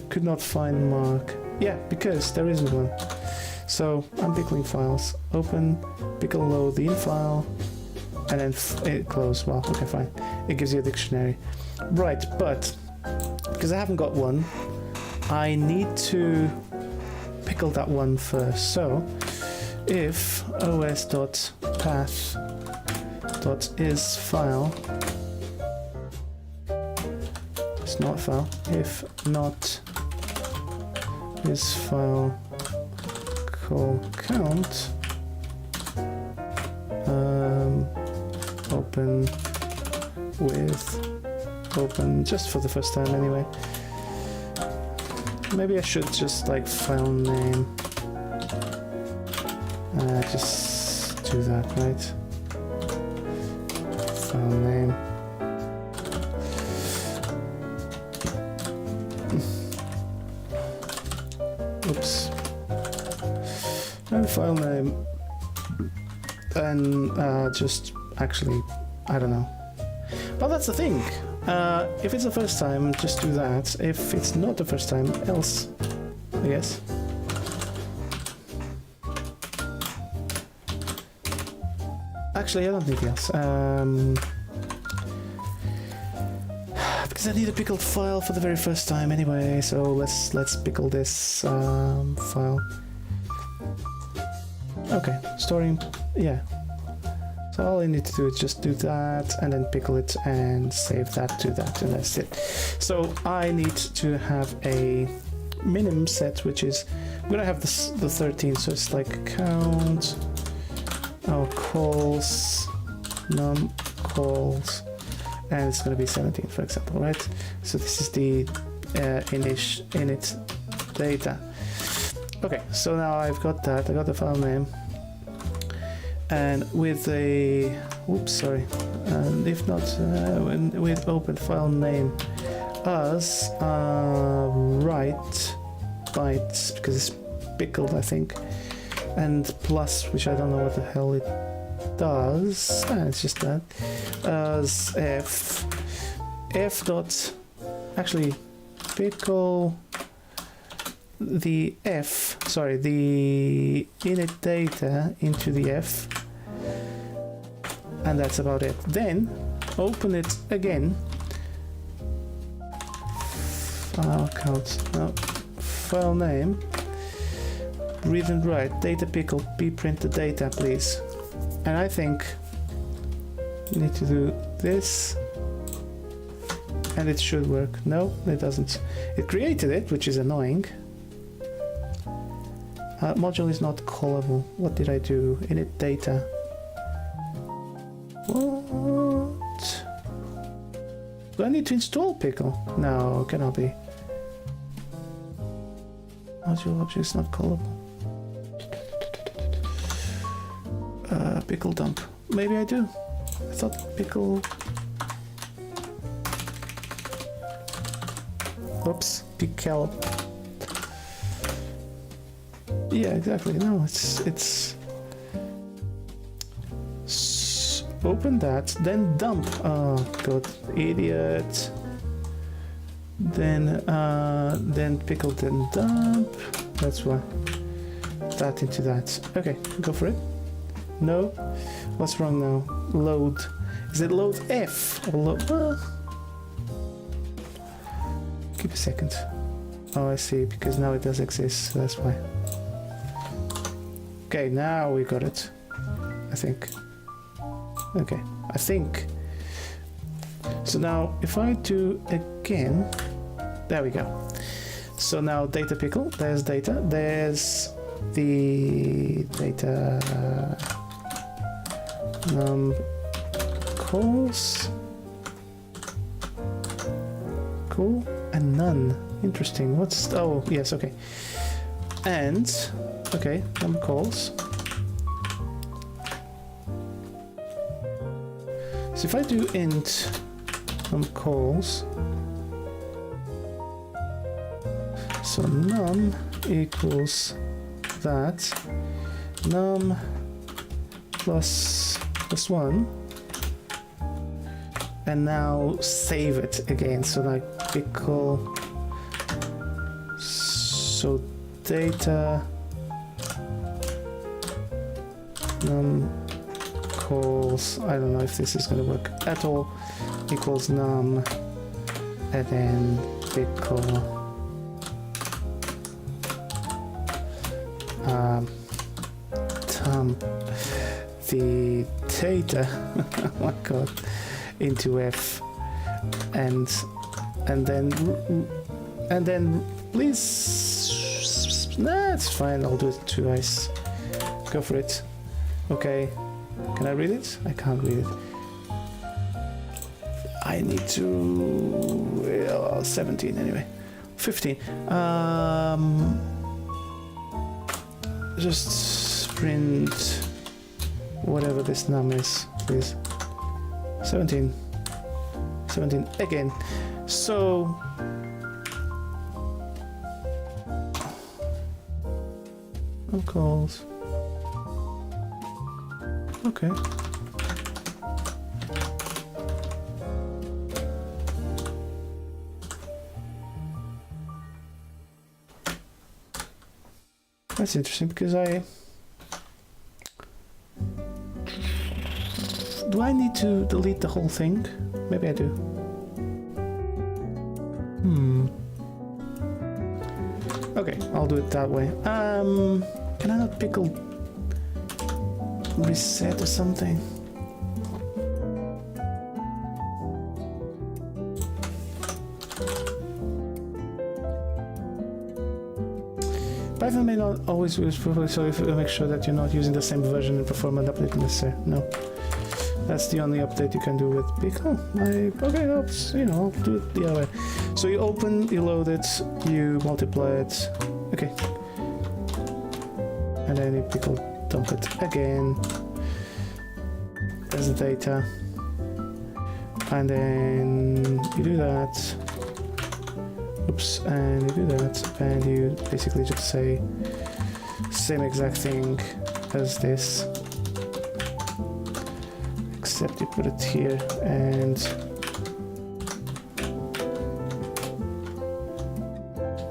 Could not find mark. Yeah, because there isn't one. So I'm pickling files. Open, pickle load the in file, and then it close. Well, okay, fine. It gives you a dictionary. Right, but because I haven't got one, I need to pickle that one first. So if os.path.is file, it's not file, if not is file call count, open with open just for the first time anyway. Maybe I should just like file name, just do that, right? File name. Oops. And file name, and just actually, I don't know. Well, that's the thing. If it's the first time, just do that. If it's not the first time, else, I guess. Actually, I don't need else. Because I need a pickled file for the very first time anyway. So let's pickle this file. Okay, storing. Yeah. So all I need to do is just do that and then pickle it and save that to that, and that's it. So I need to have a minimum set, which is I'm gonna have this, the 13. So it's like count. Calls, num calls, and it's going to be 17, for example, right? So this is the init data. Okay, so now I've got that. I got the file name, and with a and if not, with open file name as write bytes, because it's pickled, I think. And plus, which I don't know what the hell it does. It's just that. As f dot, actually, pickle the the init data into the f, and that's about it. Then open it again. File count, no, file name. Read and write, data pickle, print the data, please. And I think you need to do this, and it should work. No, it doesn't. It created it, which is annoying. Module is not callable. What did I do? Init data. What? Do I need to install pickle? No, cannot be. Module object is not callable. Pickle dump. Maybe I do. I thought pickle. Oops. Pickle. Yeah, exactly. No, it's open that, then dump. Oh god, idiot. Then pickle, then dump. That's why. That into that. Okay, go for it. No. What's wrong now? Load. Is it load F or load? Keep a second. Oh, I see. Because now it does exist. So that's why. Okay, now we got it. I think. Okay, I think. So now, if I do again, there we go. So now data pickle. There's data. There's the data calls. Cool. And none. Interesting. What's... oh, yes, okay. And... okay, calls. So if I do int calls, so num equals that, num plus 1, and now save it again. So like pickle, so data num calls, I don't know if this is going to work at all, equals num, and then pickle dump the data oh my god, into F, and then please, nah, it's fine, I'll do it twice. Go for it. Okay, can I read it? I can't read it. I need to 17 anyway. 15. Just print whatever this num is, please. 17 again. So num calls. Okay. That's interesting because do I need to delete the whole thing? Maybe I do. Okay, I'll do it that way. Can I not pickle reset or something? Python may not always use perfectly, so if you make sure that you're not using the same version and perform an update necessary. No. That's the only update you can do with pickle. Okay, I'll do it the other way. So you open, you load it, you multiply it. Okay. And then you pickle dump it again. There's the data. And then you do that. Oops, and you do that. And you basically just say same exact thing as this. Except you put it here and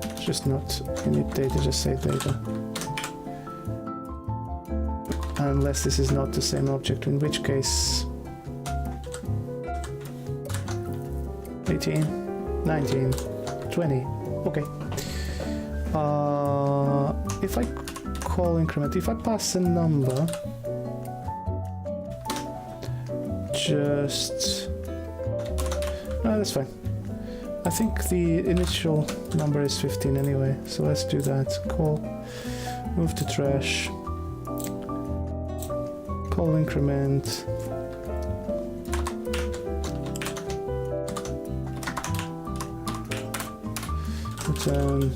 it's just not init data, just say data. Unless this is not the same object, in which case 18, 19, 20. Okay. If I call increment, if I pass a number, just no, that's fine. I think the initial number is 15 anyway, so let's do that. Call, move to trash, call increment, return,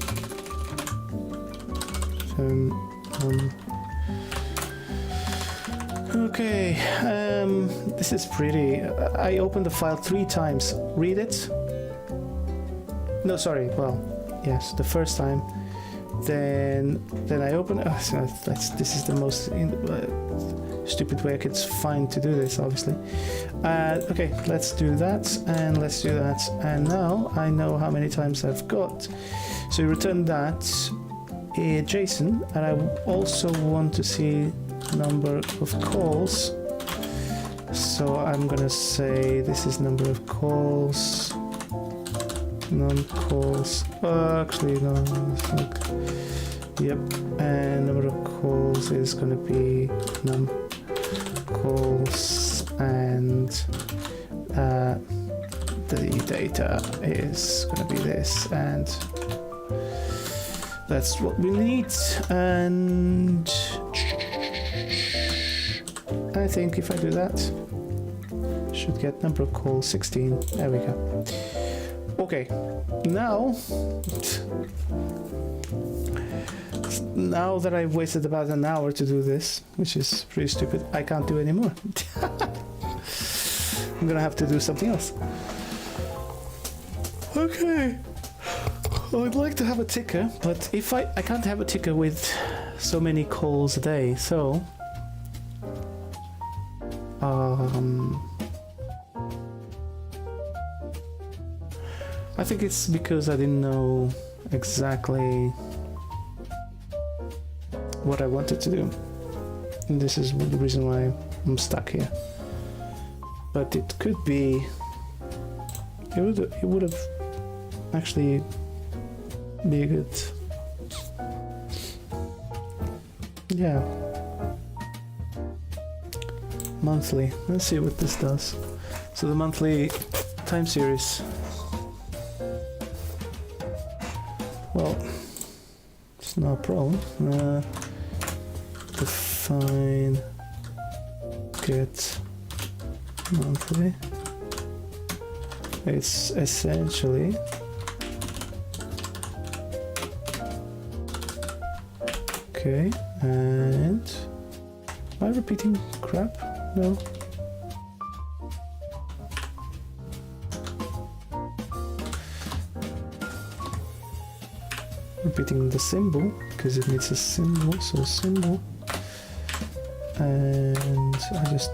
okay, this is pretty. I opened the file 3 times. Read it. No, sorry. Well, yes, the first time. Then I open. Oh, so this is the most stupid way I could find to do this, obviously. Okay, let's do that, and let's do that. And now I know how many times I've got. So you return that JSON, and I also want to see number of calls. So I'm gonna say this is number of calls, non-calls. Actually, no. Yep, and number of calls is gonna be num calls, and the data is gonna be this, and that's what we need. And I think if I do that, should get number of calls 16. There we go. Okay, now that I've wasted about an hour to do this, which is pretty stupid, I can't do anymore. I'm gonna have to do something else. Okay. I'd like to have a ticker, but if I can't have a ticker with so many calls a day, so I think it's because I didn't know exactly what I wanted to do. And this is the reason why I'm stuck here. But it could be, it would have actually be good. Yeah. Monthly. Let's see what this does. So the monthly time series. Well, it's not a problem. Define get monthly. It's essentially okay, and am I repeating crap? No. Repeating the symbol because it needs a symbol, so symbol, and I just,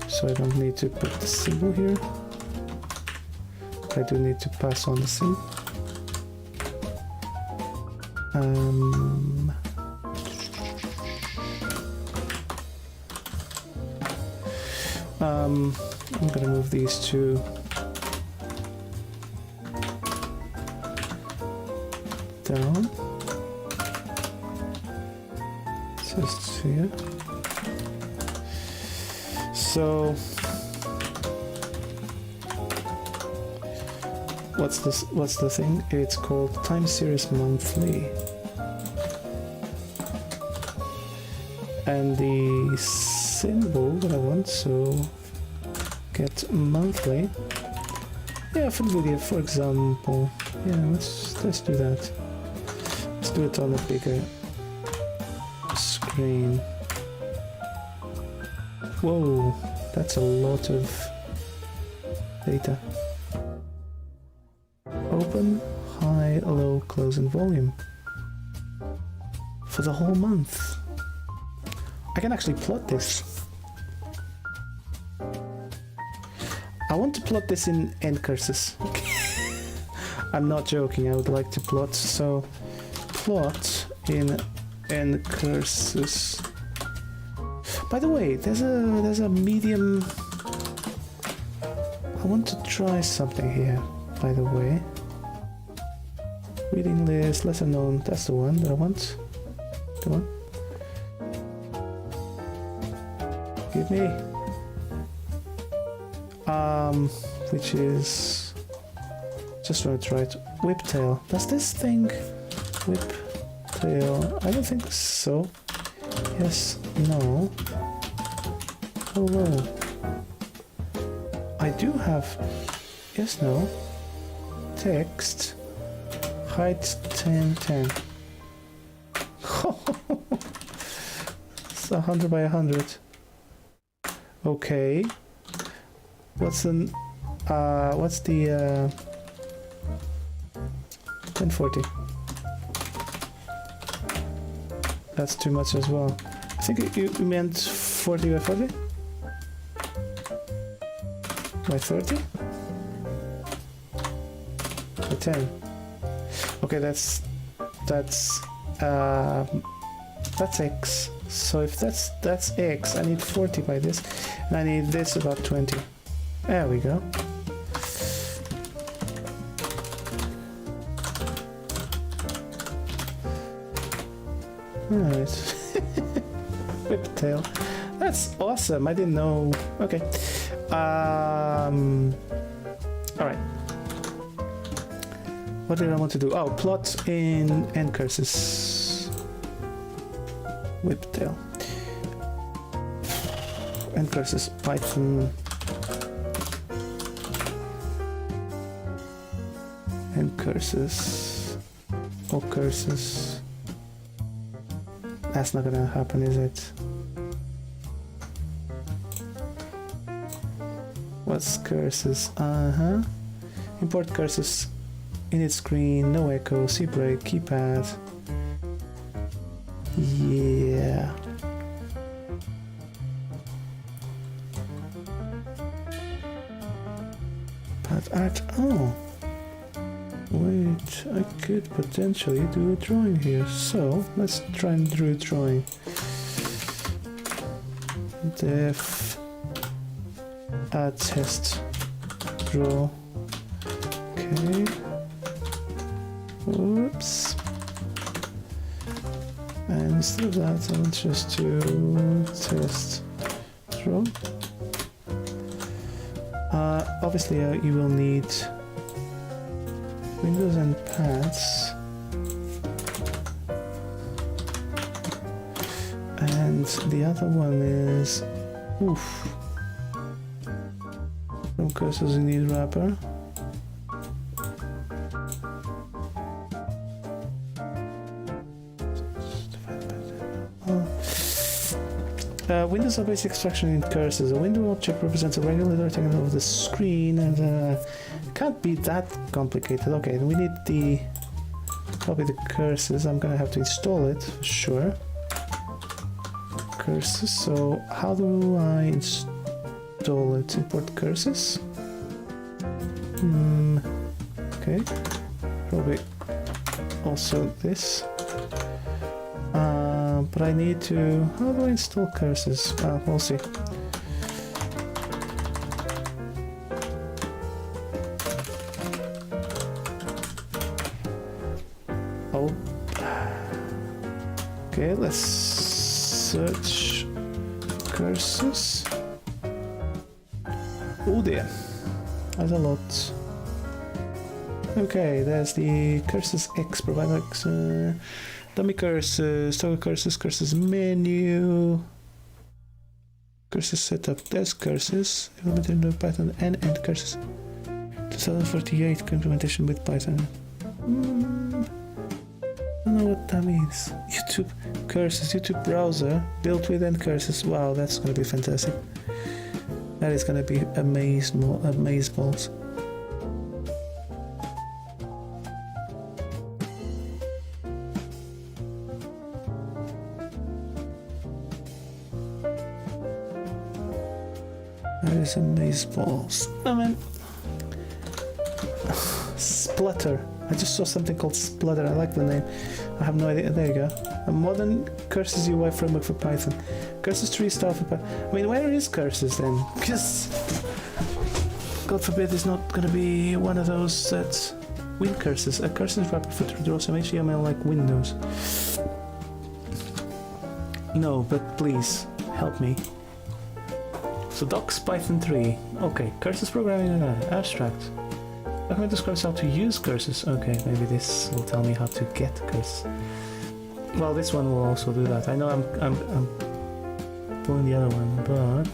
so I don't need to put the symbol here. I do need to pass on the symbol. I'm gonna move these two down, just here. So what's this? What's the thing? It's called time series monthly, and the symbol that I want, so get monthly. Yeah, for video, for example. Yeah, let's do that. Let's do it on a bigger screen. Whoa, that's a lot of data. Open, high, low, close, and volume for the whole month. I can actually plot this. I want to plot this in ncurses. I'm not joking, I would like to plot, so plot in ncurses. By the way, there's a medium. I want to try something here, by the way. Reading list, lesser known, that's the one that I want. Come on. Give me. Which is, just want to try it. Whiptail. Does this thing whiptail? I don't think so. Yes, no. Hello. I do have, yes, no. Text. Height 1010. It's 100 by 100. Okay. What's the 1040. That's too much as well. I think you meant 40 by 40? By 30? By 10? Okay, that's X. So if that's X, I need 40 by this, and I need this about 20. There we go. Alright. Whiptail. That's awesome. I didn't know. Okay. Alright. What did I want to do? Oh, plot in end curses. Whiptail. End curses. Python. End curses. All curses. That's not gonna happen, is it? What's curses? Import curses. Init screen, no echo, C break, keypad. Yeah. But art. Oh. Wait, I could potentially do a drawing here. So let's try and do a drawing. Def add test draw. Okay. Oops. And instead of that, I want just to test draw. Obviously, you will need windows and paths, and the other one is from cursors you need wrapper. Windows are basic extraction in cursors. A window object represents a regular rectangle of the screen, and can't be that complicated. Okay, we need the copy the cursors. I'm gonna have to install it for sure. Cursors. So how do I install it? Import cursors. Okay. Probably also this. But I need to... How do I install cursors? We'll see. Oh. Okay, let's search cursors. Oh dear. That's a lot. Okay, there's the cursors X provider X. Dummy curses, toggle curses, curses menu, curses setup, there's curses, implemented in Python and end curses. 2048 implementation with Python. I don't know what that means. YouTube curses, YouTube browser built with end curses. Wow, that's gonna be fantastic. That is gonna be amazeballs. Amazeballs. Oh man. Splutter. I just saw something called Splutter. I like the name. I have no idea. There you go. A modern curses UI framework for Python. Curses tree style for Python. I mean, where is curses then? Because God forbid it's not going to be one of those that win curses. A curses wrapper for to draw some HTML like Windows. No, but please help me. So docs Python 3. Okay, curses programming and abstract. Document describes how to use curses. Okay, maybe this will tell me how to get curses. Well, this one will also do that. I know I'm pulling the other one, but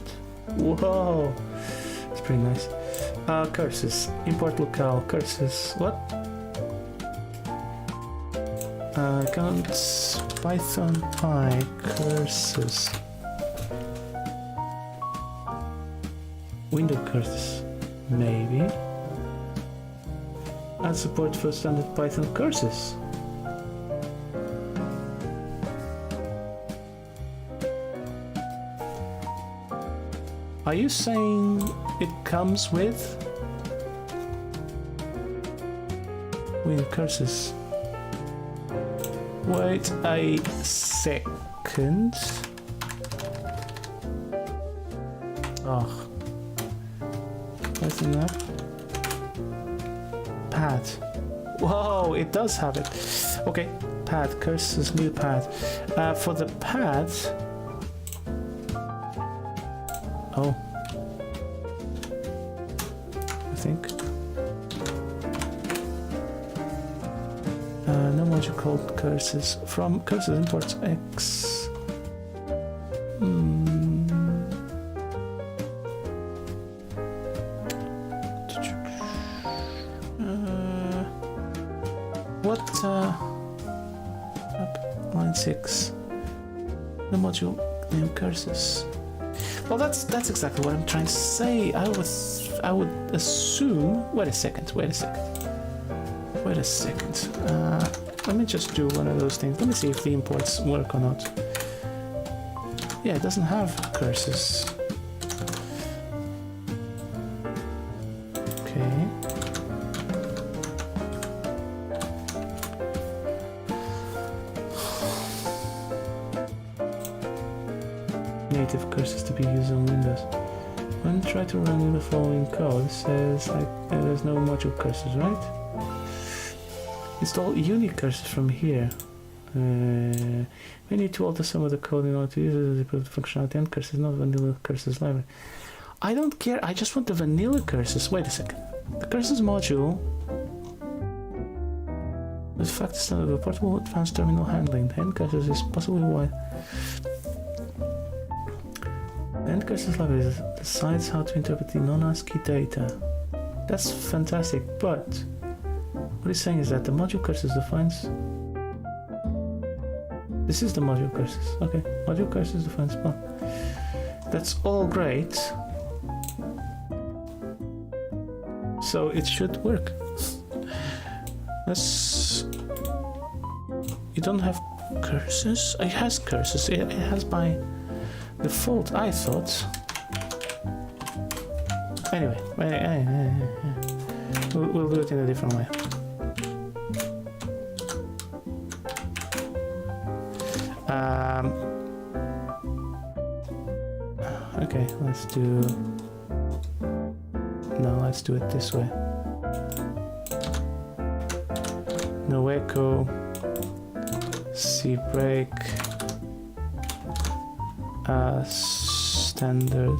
whoa, it's pretty nice. Curses. Import locale curses. What? Counts Python py curses. Window curses, maybe. Add support for standard Python curses. Are you saying it comes with curses? Wait a second. Oh, Python app. Pad. Whoa, it does have it. Okay, pad, curses, new pad. For the pad. Oh. I think. No module called curses. From curses imports X. Line 6. The module name curses. Well, that's exactly what I'm trying to say. I would assume. Wait a second. Let me just do one of those things. Let me see if the imports work or not. Yeah, it doesn't have curses. Okay. Native curses to be used on Windows. When try to run the following code, it says there's no module curses, right? Install unique curses from here. We need to alter some of the code in order to use it as improved functionality and curses, not vanilla curses library. I don't care, I just want the vanilla curses. Wait a second. The curses module the fact is standard with portable advanced terminal handling. The end curses is possibly why. The end curses library decides how to interpret the non-ASCII data. That's fantastic, but what he's saying is that the module curses defines. This is the module curses. Okay, module curses defines. Well, that's all great. So it should work. Let's. You don't have curses? It has curses. It has by default, I thought. Anyway, we'll do it in a different way. Okay, let's do it this way. No echo, C break, standard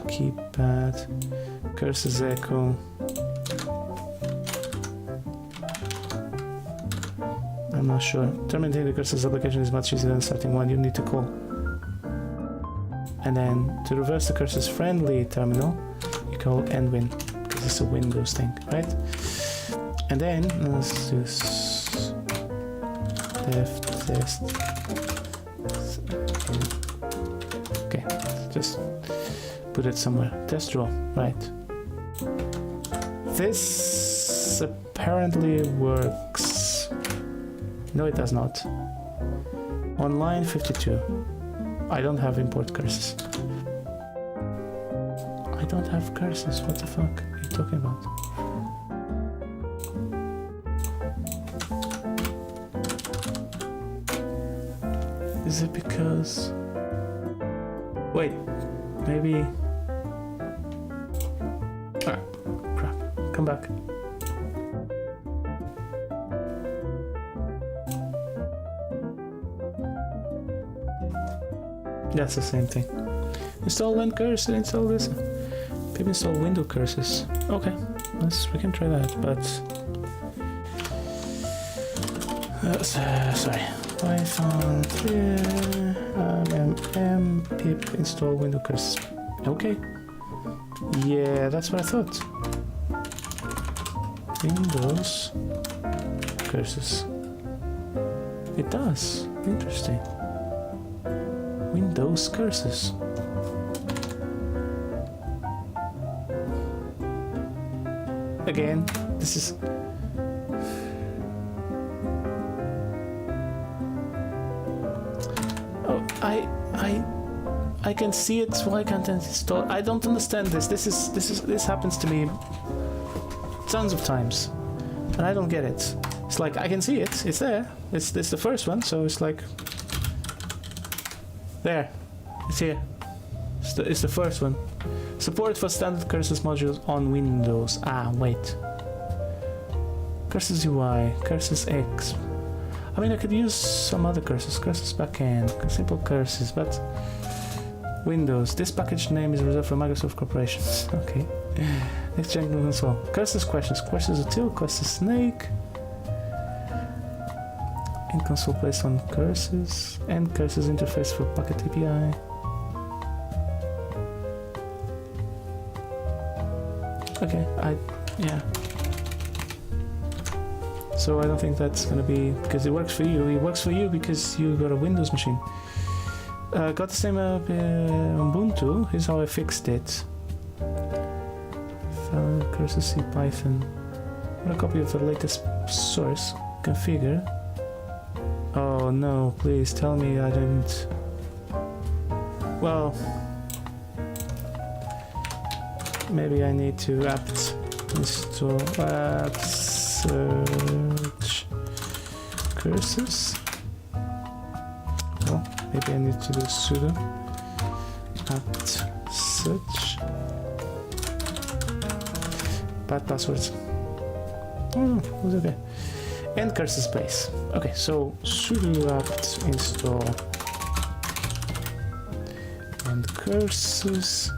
keypad, curses echo. I'm not sure. Terminating the curses application is much easier than starting one. You need to call. And then to reverse the curses friendly terminal, you call nwin, because it's a Windows thing, right? And then let's do dev test. Okay, just put it somewhere. Test row, right? This apparently works. No, it does not. On line 52, I don't have import curses. I don't have curses. What the fuck are you talking about? Is it because... Wait, maybe... Ah, crap. Come back. That's the same thing. Install one cursor, install this. Pip install window curses. Okay, we can try that, but... sorry. Python 3 pip install window curses. Okay. Yeah, that's what I thought. Windows curses. It does. Interesting. Windows curses. again. This is... Oh, I can see it. Why can't I install? I don't understand this. This happens to me tons of times, and I don't get it. It's like I can see it. It's there. It's the first one. So it's like there. It's here. It's the first one. Support for standard Curses modules on Windows. Ah, wait. Curses UI, Curses X. I mean, I could use some other curses. Curses backend, simple curses, but Windows. This package name is reserved for Microsoft corporations. Okay. Next gen console. Curses questions. Curses util. Curses snake. In console based on curses. And curses interface for Packet API. Okay, yeah. So I don't think that's gonna be, because it works for you. It works for you because you got a Windows machine. Got the same Ubuntu. Here's how I fixed it. Curses C Python. Got a copy of the latest source. Configure. Oh no, please tell me I didn't. Well, maybe I need to apt install apt search curses. Well, maybe I need to do sudo apt search. Bad passwords. Oh, it was okay. And curses base. Okay, so sudo apt install and curses.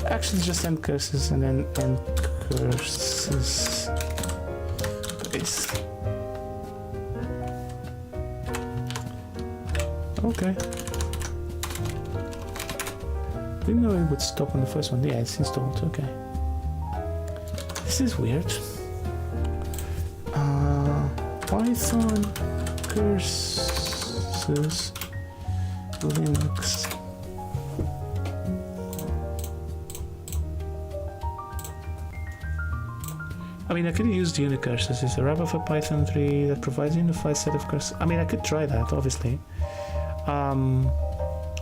Actually, just end curses and then end curses base. Okay. Didn't know it would stop on the first one. Yeah, it's installed. Okay. This is weird. Python curses Linux. I mean, I could use the unicurses. It's a wrapper for Python 3 that provides a unified set of curses. I mean, I could try that, obviously.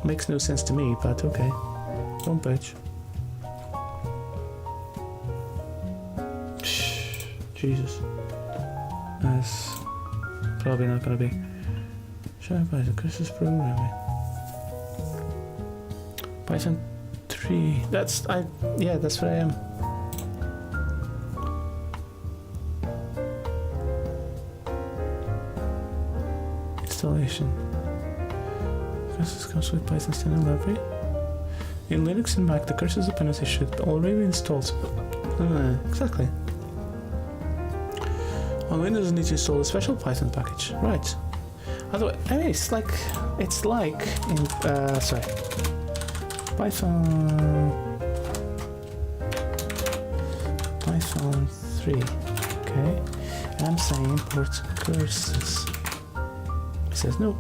Makes no sense to me, but okay. Home page. Jesus. That's probably not gonna be. Show by the curses programming. Python 3. Yeah, that's where I am. Installation. Curses comes with Python standard library. In Linux and Mac, the curses dependency should already be installed. Exactly. On Windows, you need to install a special Python package. Right. Otherwise, I mean, it's like in Python 3. Okay. And I'm saying import curses. It says no,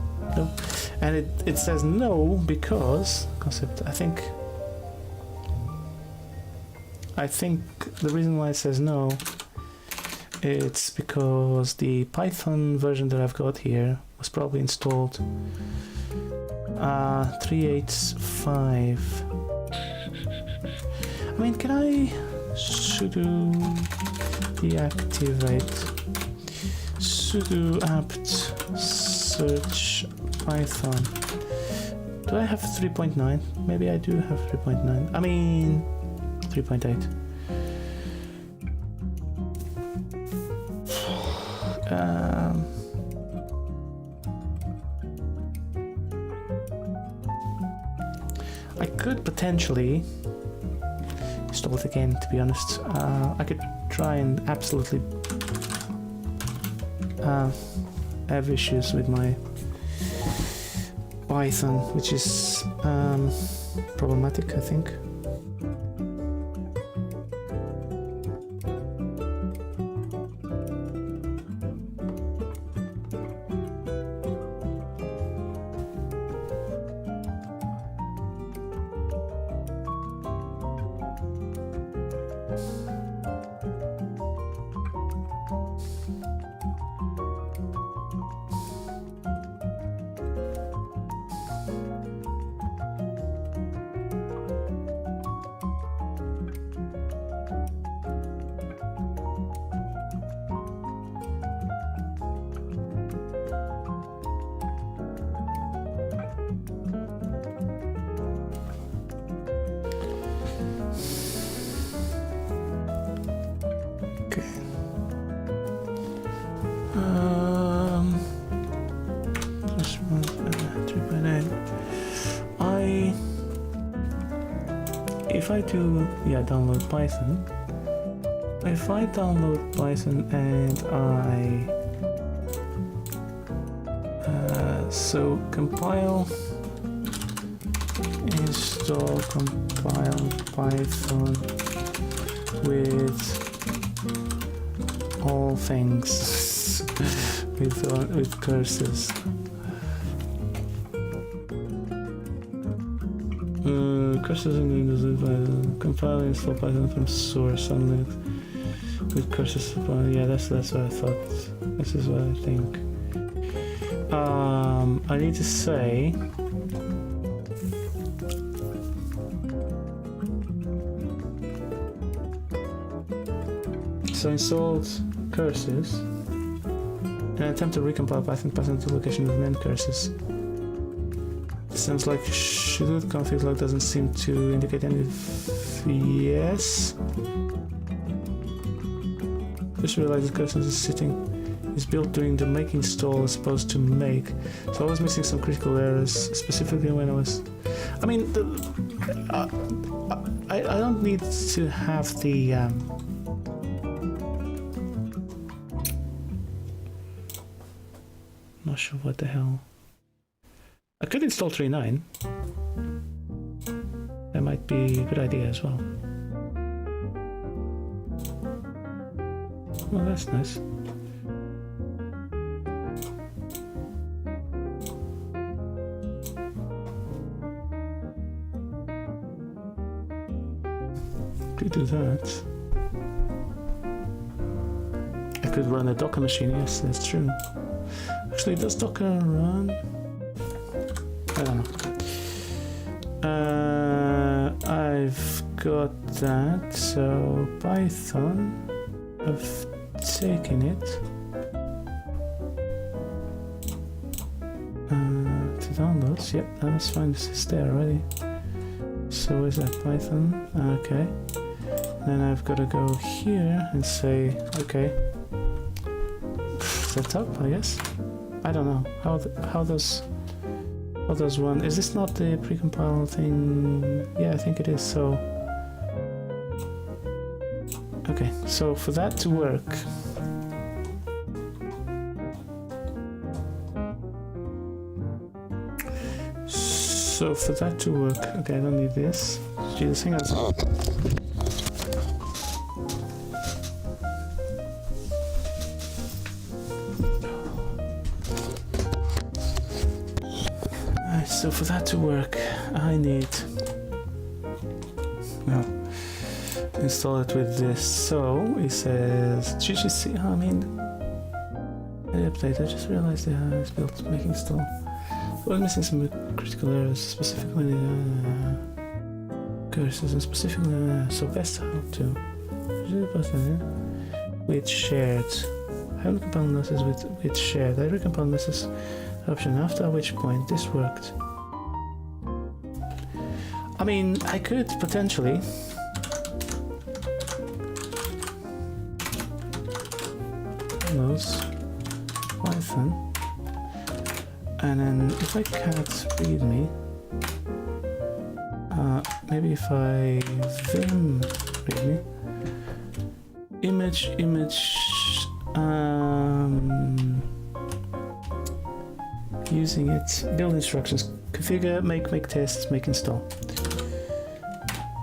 and it says no because concept. I think the reason why it says no, it's because the Python version that I've got here was probably installed 3.8.5. I mean, can I sudo deactivate sudo apt search Python? Do I have 3.9? Maybe I do have 3.9. I mean 3.8. I could potentially install it again, to be honest. I could try and absolutely have issues with my Python, which is problematic, I think. if I do, yeah, download Python. If I download Python and so compile, install, compile Python with all things with cursors. Cursors and Windows, compile and install Python from source on Linux with cursors. Yeah, that's what I thought. This is what I think. I need to say so installed cursors and attempt to recompile Python to location of main cursors. Sounds like scheduled config log doesn't seem to indicate any. Yes. Just realized the cursor is built during the make install as opposed to make. So I was missing some critical errors, specifically when I was. I mean, I don't need to have the. Not sure what the hell. I could install 3.9. That might be a good idea as well. Well, that's nice. Could do that. I could run a Docker machine, yes, that's true. Actually, does Docker run? I don't know. I've got that, so Python, I've taken it. To downloads, yep, that's fine, this is there already. So is that Python? Okay. Then I've got to go here and say, okay, set up, I guess. I don't know, how does one, is this not the precompile thing? Yeah, I think it is, so. Okay, so for that to work, okay, I don't need this. Jesus, hang on. So for that to work, I need install it with this. So it says GGC. I mean, update. I just realized it's built to make install. Well, I'm missing some critical errors, specifically cursors and specifically so best how to with shared. I haven't compiled messes with shared. I recompiled messes option after which point this worked. I mean, I could potentially Python, and then if I can't readme, maybe if I vim readme, image, using it, build instructions, configure, make tests, make install.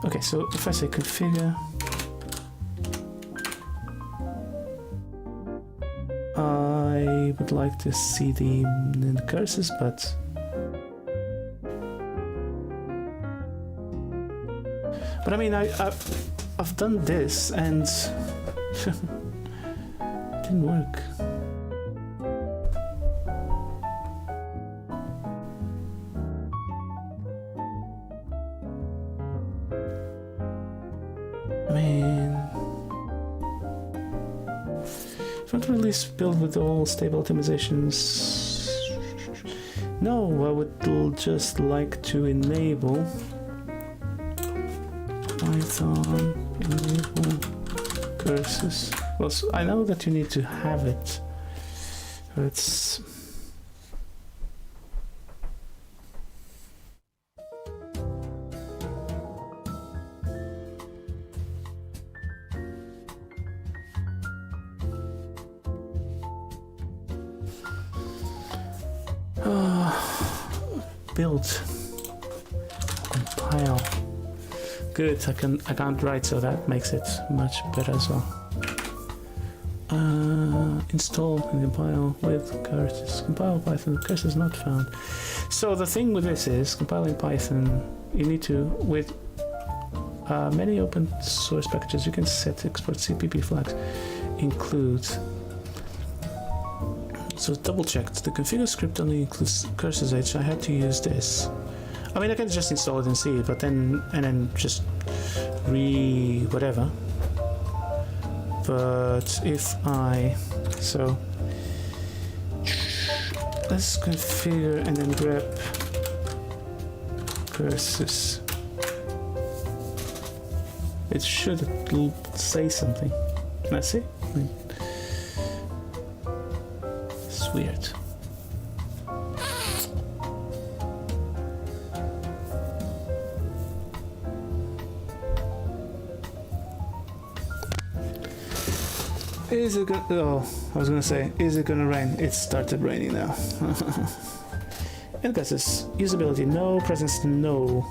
Okay, so if I say configure, I would like to see the cursors, but I mean, I've done this and it didn't work. Release build with all stable optimizations. No, I would just like to enable Python enable cursors. Well, so I know that you need to have it. It's build, compile. Good, I can't write, so that makes it much better as well. Install and compile with curses. Compile Python, curses not found. So the thing with this is, compiling Python, you need to, with many open source packages, you can set export CPP flags, include. So double checked, the configure script only includes curses H. I had to use this. I mean, I can just install it and see it, but then, and then just whatever. But if I, so let's configure and then grab curses. It should say something. Let's see. It's weird. Is it gonna, oh, I was gonna say, is it gonna rain? It started raining now. And curses, usability no, presence no.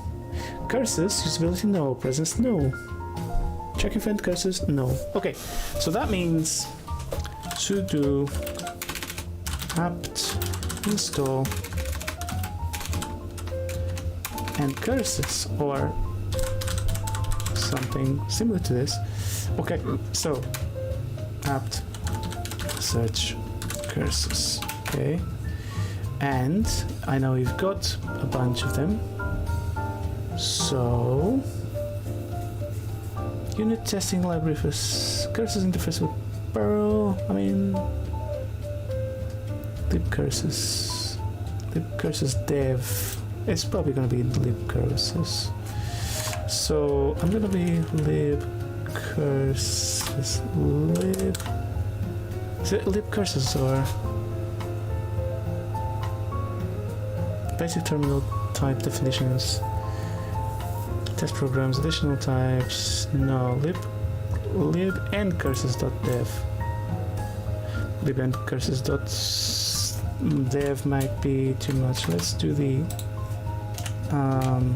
Curses, usability no, presence no. Checking for curses no. Okay, so that means sudo apt install and curses or something similar to this. Okay, so apt search curses. Okay, and I know we've got a bunch of them, so unit testing library for curses interface with Perl. I mean, libcurses dev. It's probably going to be libcurses. So I'm going to be libcurses is it libcurses or basic terminal type definitions? Test programs, additional types, no, lib and curses.dev. Lib and curses.dev might be too much. Let's do the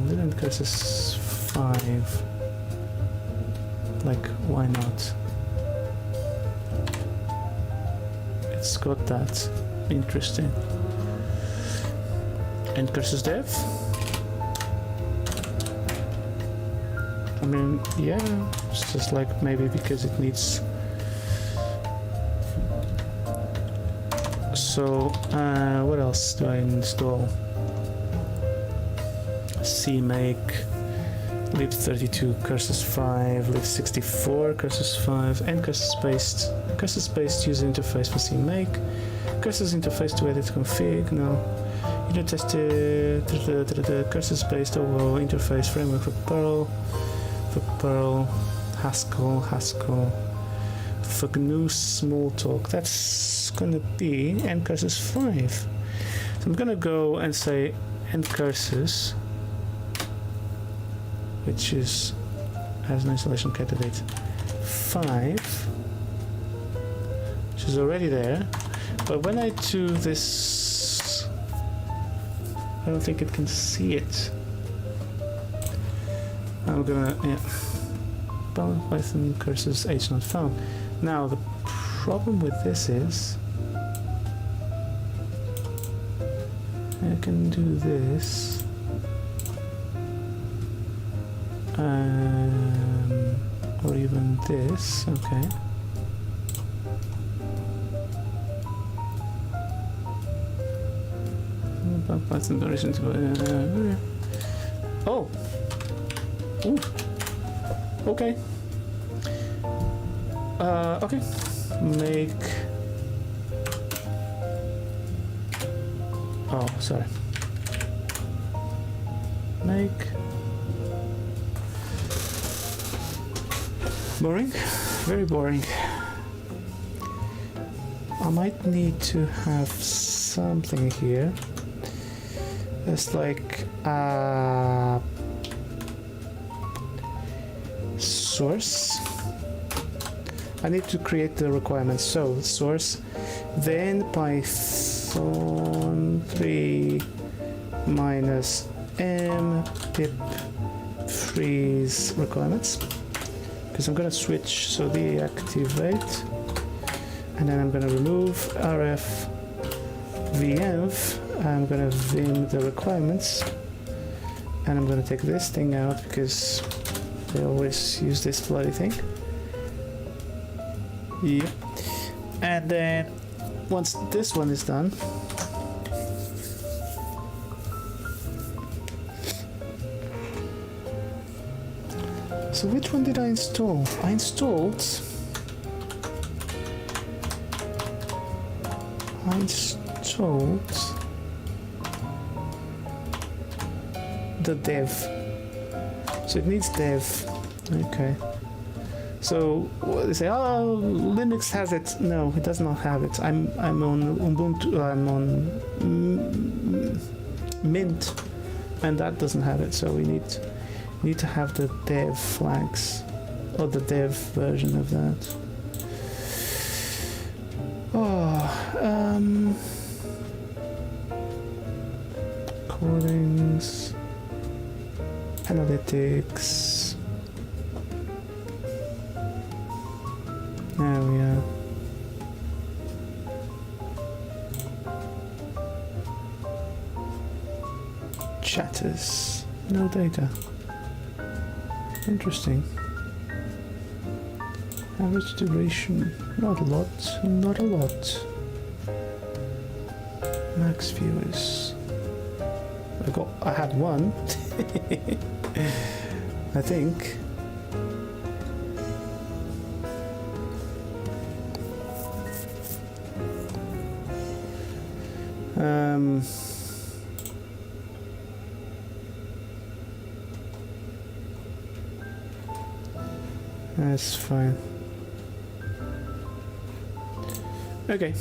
lib and curses 5. Like, why not? It's got that. Interesting. And curses dev? I mean, yeah, it's just like maybe because it needs. So, what else do I install? CMake, lib32, curses 5, lib64, curses 5, and curses-based user interface for CMake, curses interface to edit config, no. Unit tested, curses-based overall interface framework for Perl, Haskell, for GNU Smalltalk. That's gonna be end curses 5. So I'm gonna go and say end curses, which is as an installation candidate 5, which is already there. But when I do this, I don't think it can see it. I'm gonna, yeah, Python curses H not found. Now the problem with this is I can do this, or even this. Okay. Python duration to oh. Ooh. Okay. Okay. Make. Oh, sorry. Make. Boring. Very boring. I might need to have something here. It's like source. I need to create the requirements. So source, then Python 3 minus m pip freeze requirements, because I'm going to switch, so deactivate, and then I'm going to remove rf venv. I'm going to vim the requirements, and I'm going to take this thing out because they always use this bloody thing. Yep. And then once this one is done, so which one did I install? I installed the dev. So it needs dev. Okay. So they say, oh, Linux has it. No, it does not have it. I'm on Ubuntu. I'm on Mint, and that doesn't have it. So we need to have the dev flags, or the dev version of that. Oh, recordings, analytics. There we are. Chatters. No data. Interesting. Average duration. Not a lot. Not a lot. Max viewers. I had one. I think. That's fine. Okay.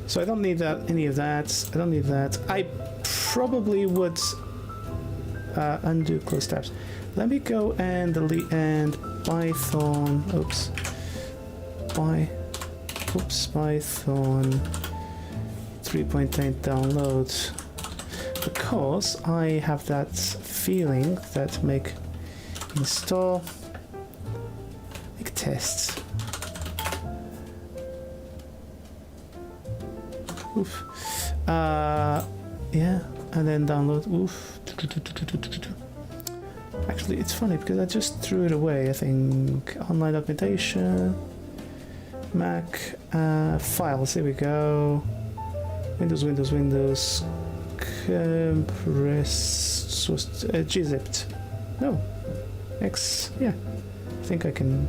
So I don't need that, any of that. I don't need that. I probably would undo close tabs. Let me go and delete and Python. Python 3.8 downloads, because I have that feeling that make install tests. Oof. Yeah, and then download. Oof. Actually, it's funny because I just threw it away. I think online documentation, Mac, files. Here we go. Windows. Compressed source. gzipped. No. X. Yeah. I think I can.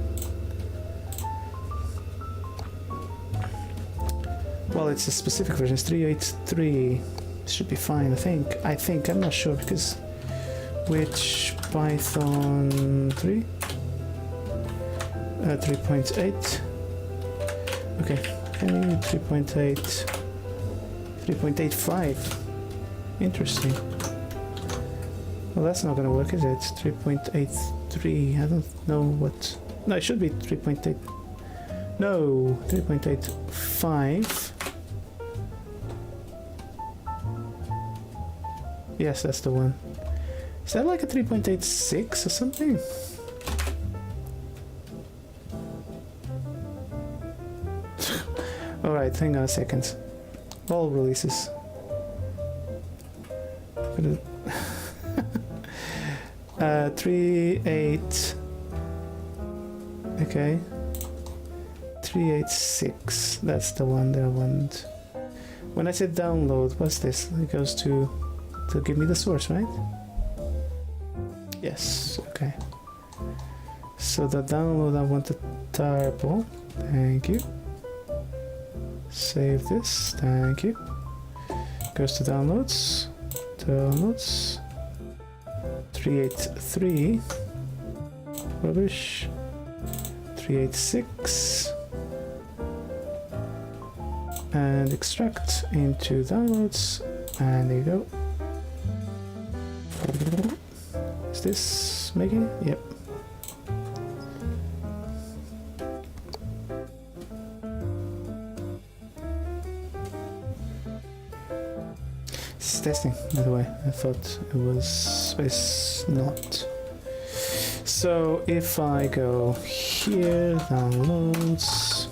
Well, it's a specific version. It's 3.8.3. Should be fine. I think. I'm not sure because which Python 3? 3.8. Okay. I need 3.8. 3.85. Interesting. Well, that's not going to work, is it? 3.83. I don't know what. No, it should be 3.8. No, 3.85. Yes, that's the one. Is that like a 3.86 or something? Alright, hang on a second. All releases. 3.8. Okay. 3.86. That's the one that I want. When I said download, what's this? It goes to give me the source, right? Yes, okay. So the download, I want the tarball. Thank you. Save this. Thank you. Goes to downloads. Downloads. 3.83. Rubbish. 3.86. And extract into downloads. And there you go. Is this making it? Yep. It's testing, by the way. I thought it was, but it's not. So if I go here, downloads,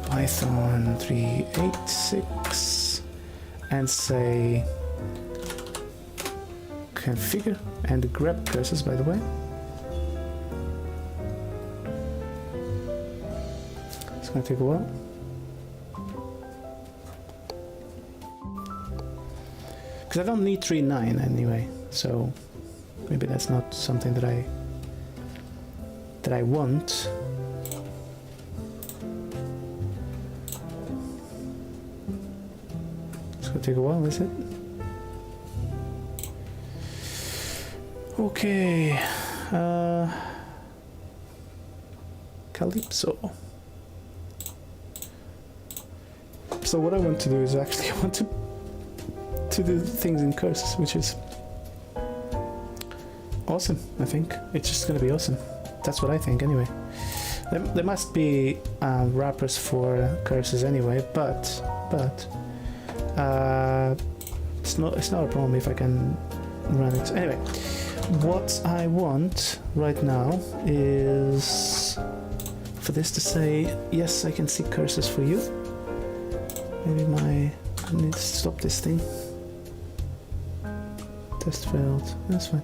Python 386, and say configure and grep cursors, by the way. It's gonna take a while. Because I don't need 3.9 anyway, so maybe that's not something that I want. It's gonna take a while, is it? Okay, Calypso. So what I want to do is actually I want to do things in cursors, which is awesome. I think it's just gonna be awesome. That's what I think anyway. There must be wrappers for cursors anyway, but it's not a problem if I can run it anyway. What I want right now is for this to say yes, I can see cursors for you. Maybe I need to stop this thing. Test failed. That's fine.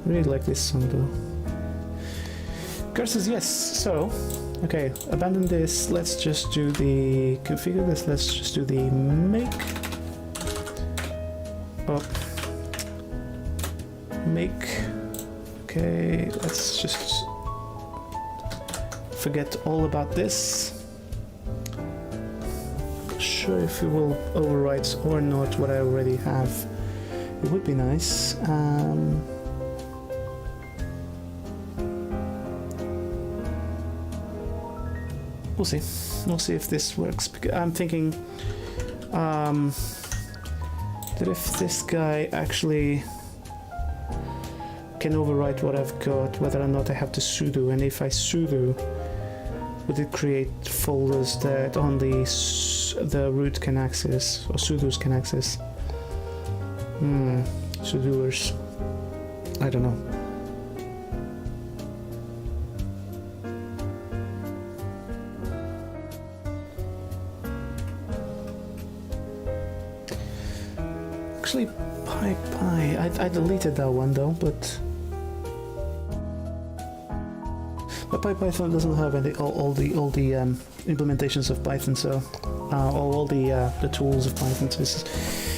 I really like this song though. Cursors, yes. So, okay, abandon this. Let's just do the configure this. Let's just do the make. Oh, make. Okay, let's just forget all about this. Sure if it will overwrite or not what I already have. It would be nice. We'll see. We'll see if this works. I'm thinking that if this guy actually can overwrite what I've got, whether or not I have to sudo, and if I sudo, would it create folders that only the root can access, or sudos can access? Sudoers. I don't know. Actually, PyPy. I deleted that one though, but PyPython doesn't have all the implementations of Python, so all the tools of Python. So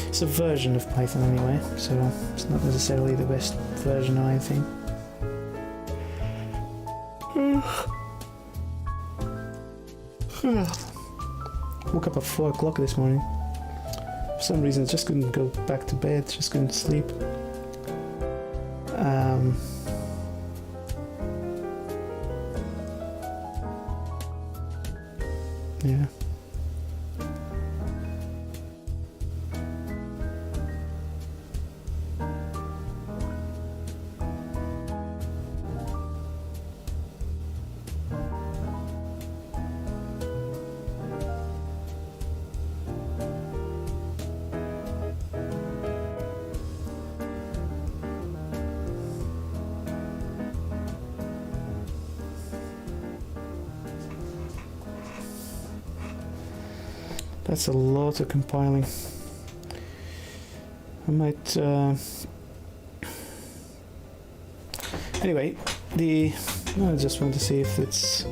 it's a version of Python anyway, so it's not necessarily the best version or anything. Woke up at 4 o'clock this morning. For some reason, I just couldn't go back to bed. Just couldn't sleep. Yeah. That's a lot of compiling. I might anyway, I just want to see if it's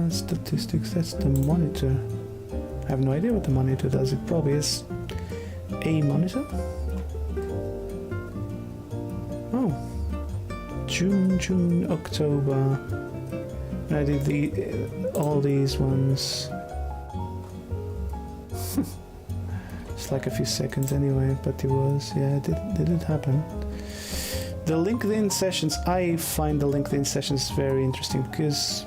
statistics, that's the monitor. I have no idea what the monitor does. It probably is a monitor? Oh, June, October. I did all these ones. It's like a few seconds anyway, but it was, yeah, it did happen. The LinkedIn sessions, I find the LinkedIn sessions very interesting because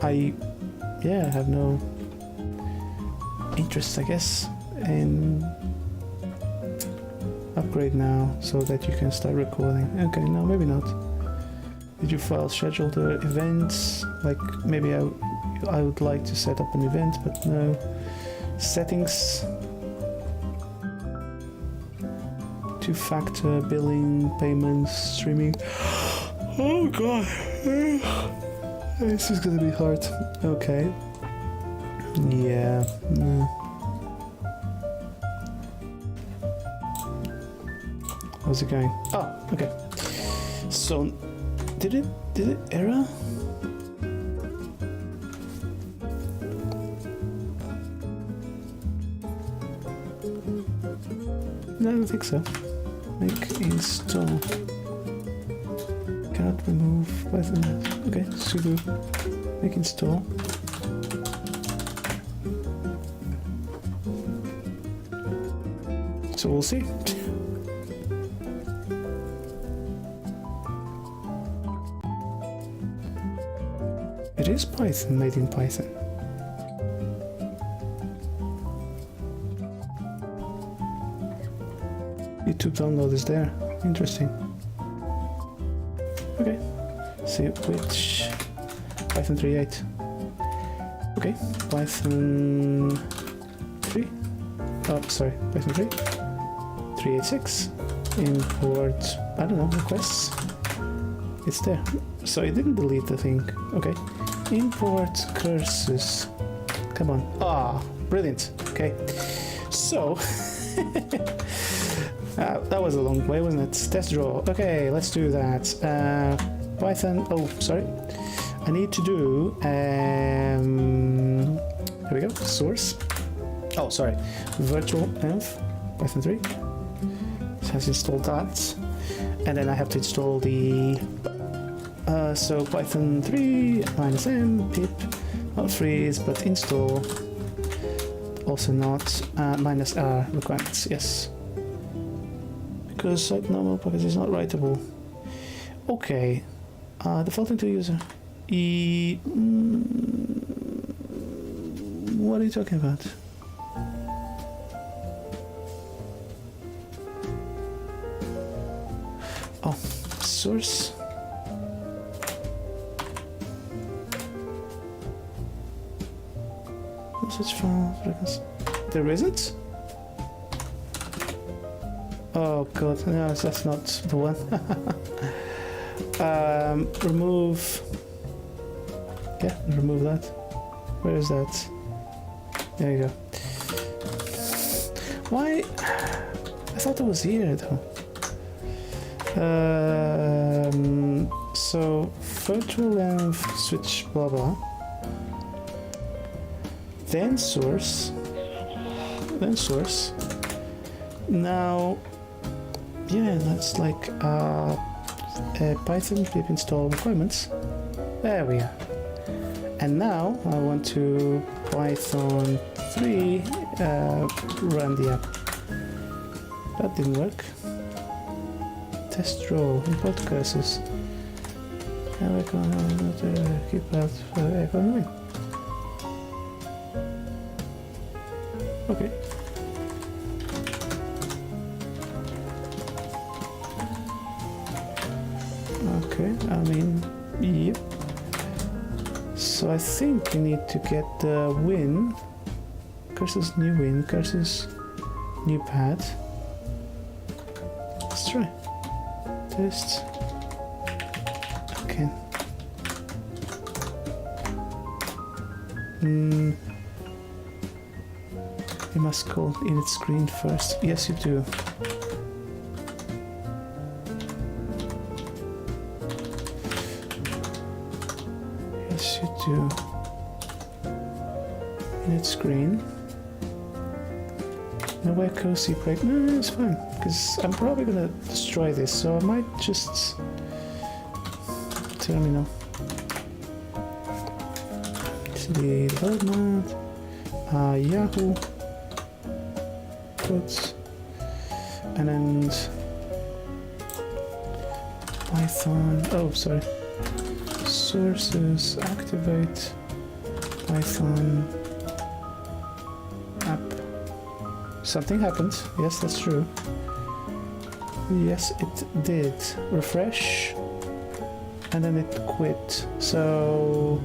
I have no interest, I guess, in upgrade now so that you can start recording. Okay, no, maybe not. Did you file schedule the events? Like maybe I would like to set up an event, but no. Settings. Two-factor billing, payments, streaming. Oh god. This is gonna be hard. Okay. Yeah. No. How's it going? Oh, okay. So, did it error? No, I don't think so. Make install. Cannot remove Python. Okay, sudo make install. So we'll see. It is Python, made in Python. YouTube download is there. Interesting. Okay. See which Python 3.8. Okay, Python 3. Oh, sorry, Python 3. 3.86. Import, I don't know, requests. It's there. So it didn't delete the thing. Okay. Import curses. Come on. Ah, brilliant. Okay. So, that was a long way, wasn't it? Test draw. Okay, let's do that. Python. Oh, sorry. I need to do. Here we go. Source. Oh, sorry. Virtual env. Python 3. It has installed that, and then I have to install the. So Python 3 -m pip, not freeze but install. Also not -r requirements. Yes. Because site normal package is not writable. Okay, defaulting to user. What are you talking about? Oh, source. No such file. There isn't? Oh god, no, that's not the one. Remove. Yeah, remove that. Where is that? There you go. Why? I thought it was here though. So virtual env switch blah blah. Then source. Then source. Now. Yeah, that's like Python pip install requirements. There we are. And now I want to Python 3 run the app. That didn't work. Test draw, import curses. Now I can keep out icon 9. Okay. Okay, I mean, yep. So I think you need to get the win. Curses new win, curses new pad. Let's try. Test. Okay. You must call init screen first. Yes, you do. Yes, you do. Init screen. No way cozy break. No, it's fine. Because I'm probably gonna destroy this, so I might just terminal. CD development. Yahoo. Puts. And then Python. Oh, sorry. Sources. Activate. Python. something happened. Yes, that's true. Yes, it did. Refresh. And then it quit. So...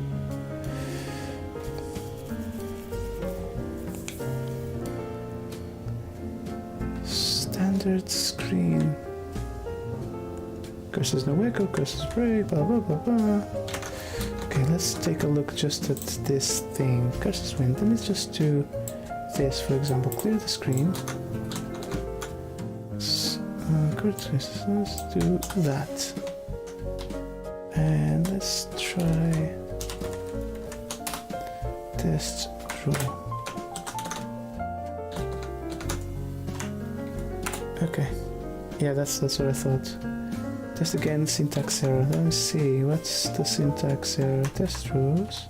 standard screen. Cursor's no echo, cursor's break, blah blah blah blah. Okay, let's take a look just at this thing. Cursor's wind. Let me just do this, for example. Clear the screen. Let's do that. And let's try test rule. Okay. Yeah, that's what I thought. Test again, syntax error. Let me see, what's the syntax error? Test rules.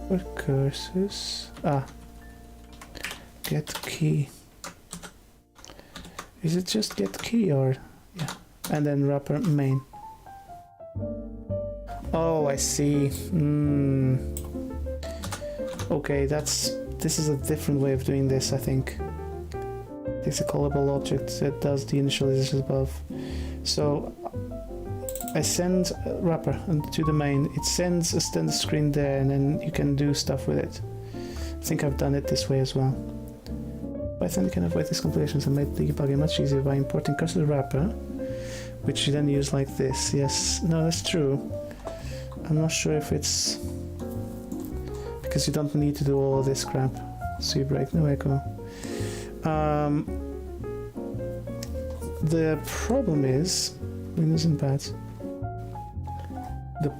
For cursors. Ah. Get key. Is it just get key or... yeah. And then wrapper main. Oh, I see. Okay, this is a different way of doing this, I think. It's a callable object that does the initialization above. So I send a wrapper to the main. It sends a standard screen there, and then you can do stuff with it. I think I've done it this way as well. Python can avoid these compilations and make debugging much easier by importing cursor wrapper, which you then use like this. Yes, no, that's true. I'm not sure if it's because you don't need to do all of this crap. So you break no echo. The problem is Windows and bad. The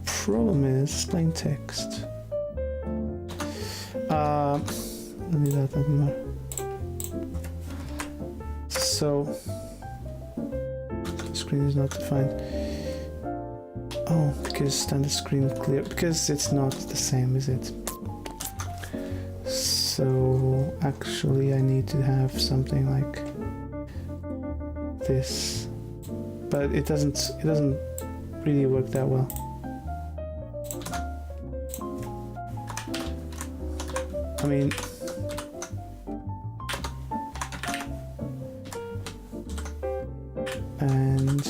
problem is plain text. Let me do that anymore. So screen is not defined. Oh, because standard screen clear, because it's not the same, is it? So actually I need to have something like this, but it doesn't really work that well. I mean, and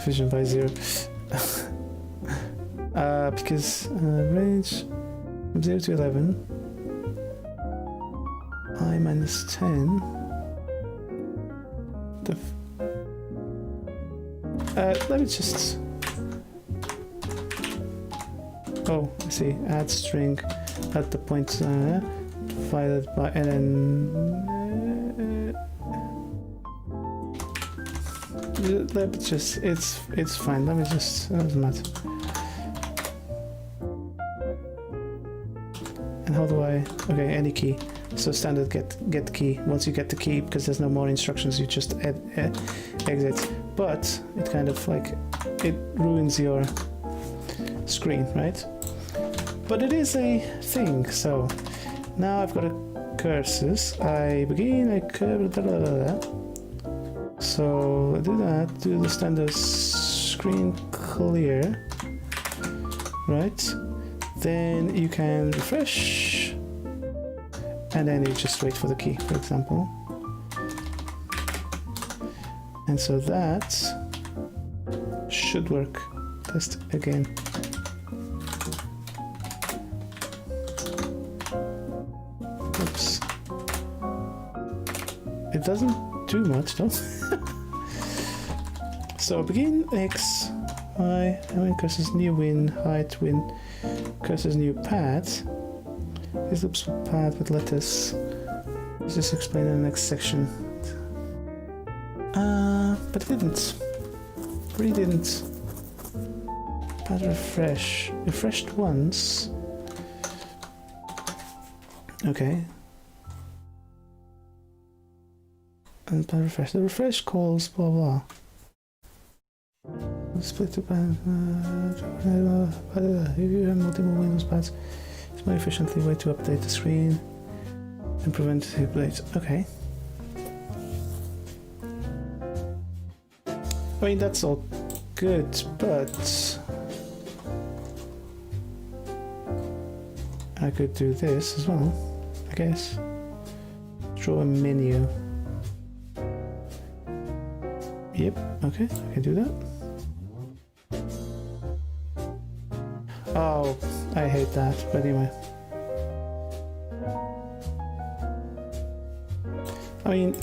vision by 0. Because range from 0 to 11, I minus 10. Let me just. Oh, I see. Add string at the point divided by, and then let me just. It's fine. Let me just. It doesn't matter. And how do I? Okay, any key. So standard get key. Once you get the key, because there's no more instructions, you just exit. But it kind of like it ruins your screen, right? But it is a thing. So now I've got a cursors. I begin. I curve. So I do that. Do the standard screen clear, right? Then you can refresh, and then you just wait for the key, for example. And so that should work. Test again. Oops. It doesn't do much though. So begin X, Y, and cursor's new win, height win, cursor's new path. This loops for path with letters. Let's just explain in the next section. But it didn't. Really didn't. Path refresh. Refreshed once. Okay. And path refresh. The refresh calls blah blah. Split the path. If you have multiple Windows paths, it's more efficiently way to update the screen and prevent updates. Okay. I mean, that's all good, but I could do this as well, I guess. Draw a menu. Yep, okay, I can do that. Oh, I hate that, but anyway. I mean,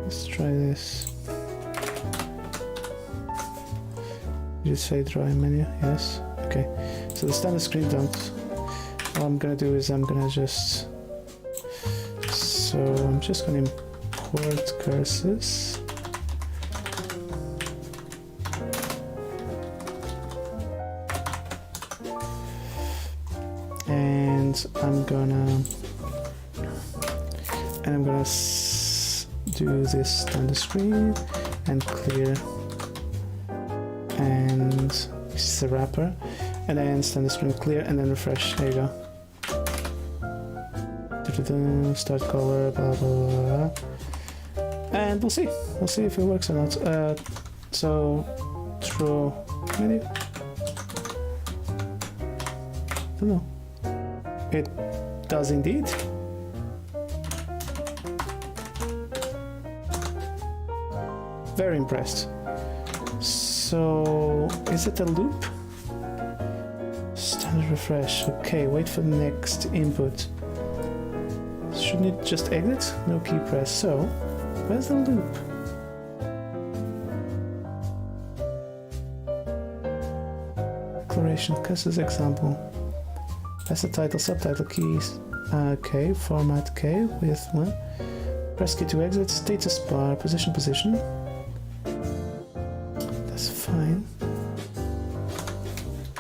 let's try this. You say draw a menu, yes. Okay, so the standard screen don't. What I'm gonna do is I'm gonna just. So I'm just gonna import cursors. And I'm gonna do this standard screen and clear, and this is the wrapper, and then standard screen clear, and then refresh. There you go. Start color, blah blah blah, and we'll see if it works or not. So draw menu. Don't know. It does indeed. Very impressed. So, is it a loop? Standard refresh. Okay, wait for the next input. Shouldn't it just exit? No key press. So, where's the loop? Declaration, cursors example. That's the title, subtitle keys. Okay, format K with one. Press key to exit, status bar, position. That's fine.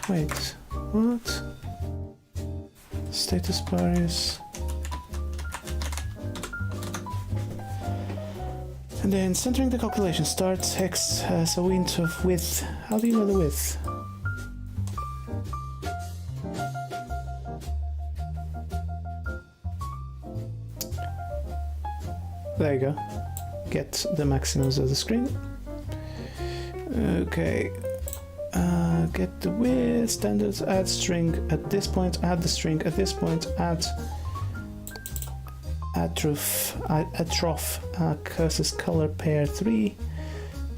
Wait, what? Status bar is. And then centering the calculation, start text as a hint of width. How do you know the width? There you go. Get the maximums of the screen. Okay. Get the width, standards, add string at this point, add the string at this point, add trough, cursors color pair 3.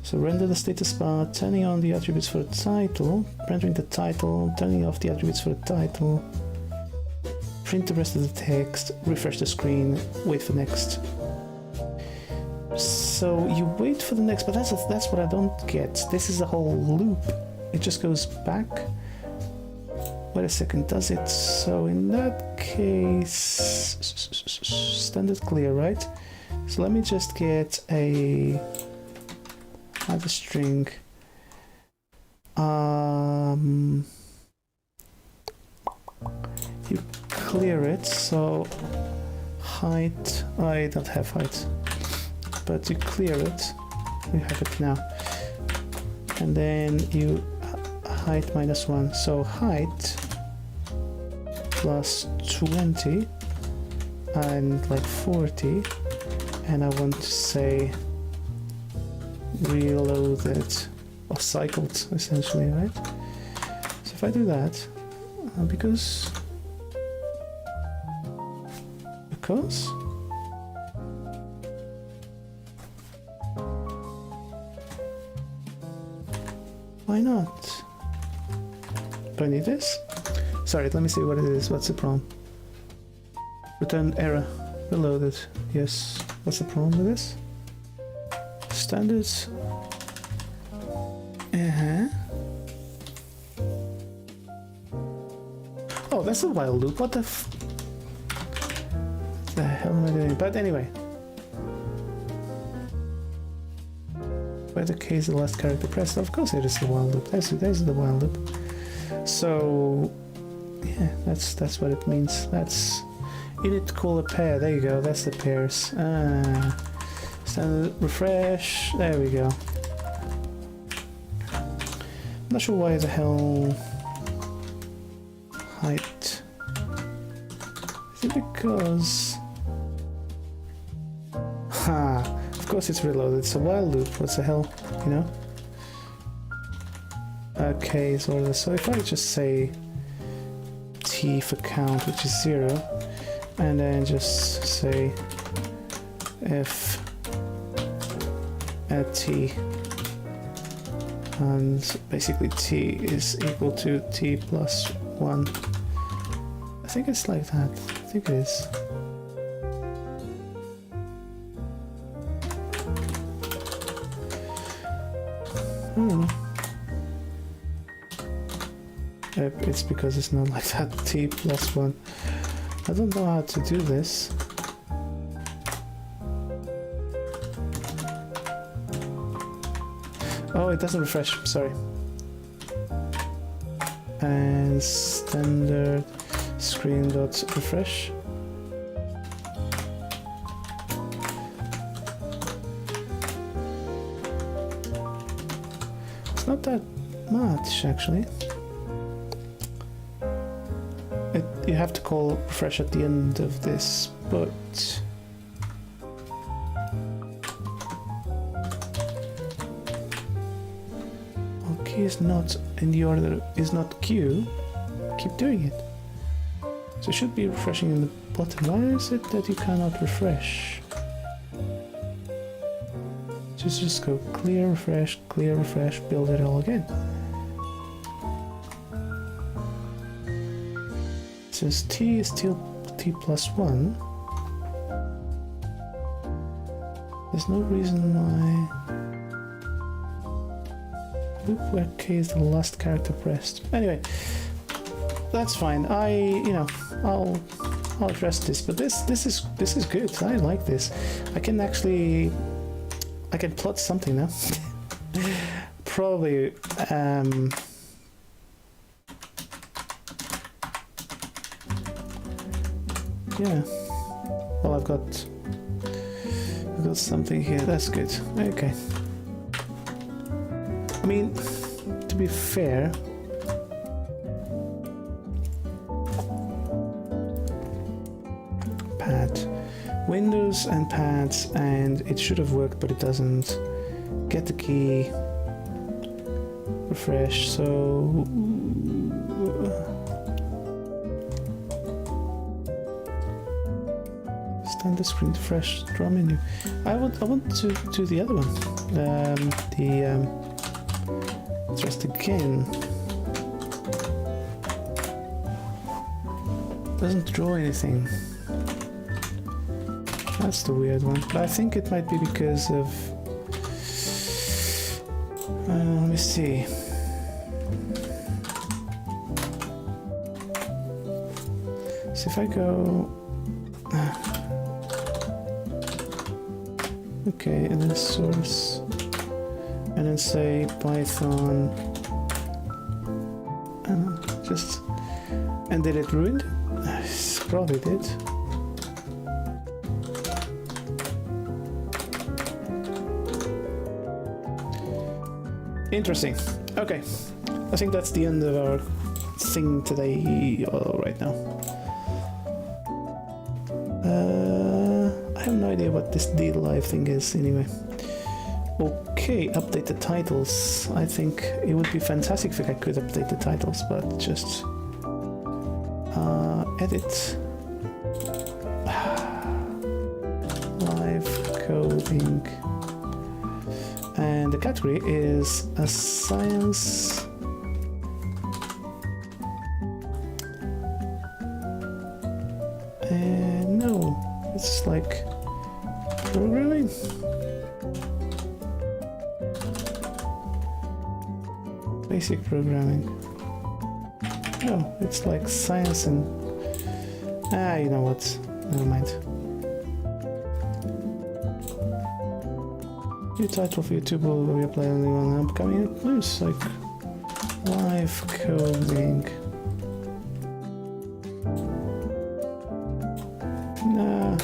So render the status bar, turning on the attributes for the title, rendering the title, turning off the attributes for the title, print the rest of the text, refresh the screen, wait for next. So you wait for the next, but that's what I don't get. This is a whole loop. It just goes back. Wait a second, does it? So in that case, standard clear, right? So let me just get add a string. You clear it, so height, I don't have height, but you clear it, you have it now. And then you height -1, so height plus 20 and like 40, and I want to say reloaded or cycled essentially, right? So if I do that, because why not? Do I need this? Sorry, let me see what it is. What's the problem? Return error. Reloaded. Yes. What's the problem with this? Standards. Oh, that's a while loop. What the hell am I doing? But anyway. By the case the last character pressed, of course it is the while loop. There's the while loop. So yeah, that's what it means. That's init color pair. There you go. That's the pairs. Standard refresh. There we go. I'm not sure why the hell height. Is it because? Of course it's reloaded. It's a while loop. What the hell, you know? case order. So if I just say t for count, which is 0, and then just say if at t, and basically t is equal to t plus 1. I think it's like that. I think it is. It's because it's not like that. T plus 1. I don't know how to do this. Oh, it doesn't refresh. Sorry. And standard screen dot refresh. It's not that much actually. You have to call refresh at the end of this, but key is not in the order, is not Q. Keep doing it. So it should be refreshing in the bottom. Why is it that you cannot refresh? Just go clear, refresh, build it all again. Since t is still t plus 1, there's no reason why. Loop where k is the last character pressed. Anyway, that's fine. I'll address this. But this is good. I like this. I can plot something now. Probably. Yeah. Well, I've got something here. That's good. Okay. I mean, to be fair, pad, Windows and pads, and it should have worked, but it doesn't. Get the key, refresh. So. Standard screen refresh, draw menu. I want to do the other one. Just again. Doesn't draw anything. That's the weird one. But I think it might be because of. Let me see. So if I go. Okay, and then source, and then say Python, and did it ruin? Probably did. Interesting. Okay, I think that's the end of our thing today, right now. I have no idea what this DLive thing is anyway. Okay, update the titles. I think it would be fantastic if I could update the titles, but just edit. Live coding. And the category is a science. And no, it's like programming. Basic programming. No, it's like science and you know what? Never mind. New title for YouTube will be applied only on upcoming news, like live coding. Nah.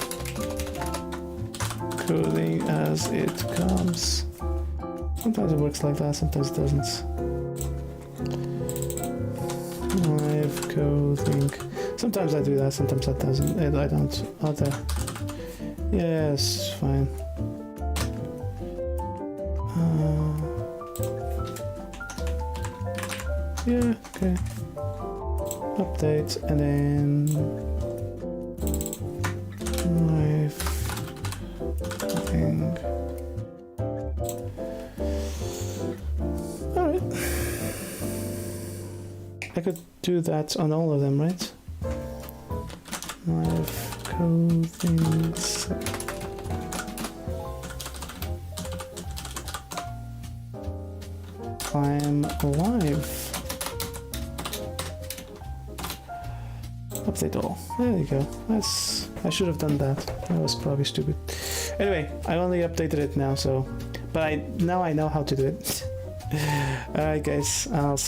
Coding as it comes. Sometimes it works like that, sometimes it doesn't. Live coding. Sometimes I do that, sometimes that doesn't. I don't. Other. Yes, fine. Yeah, okay. Update, and then live thing. Alright. I could do that on all of them, right? Live coding. I'm alive. Update all. There you go. I should have done that. That was probably stupid. Anyway, I only updated it now, so but now I know how to do it. Alright guys, I'll see you.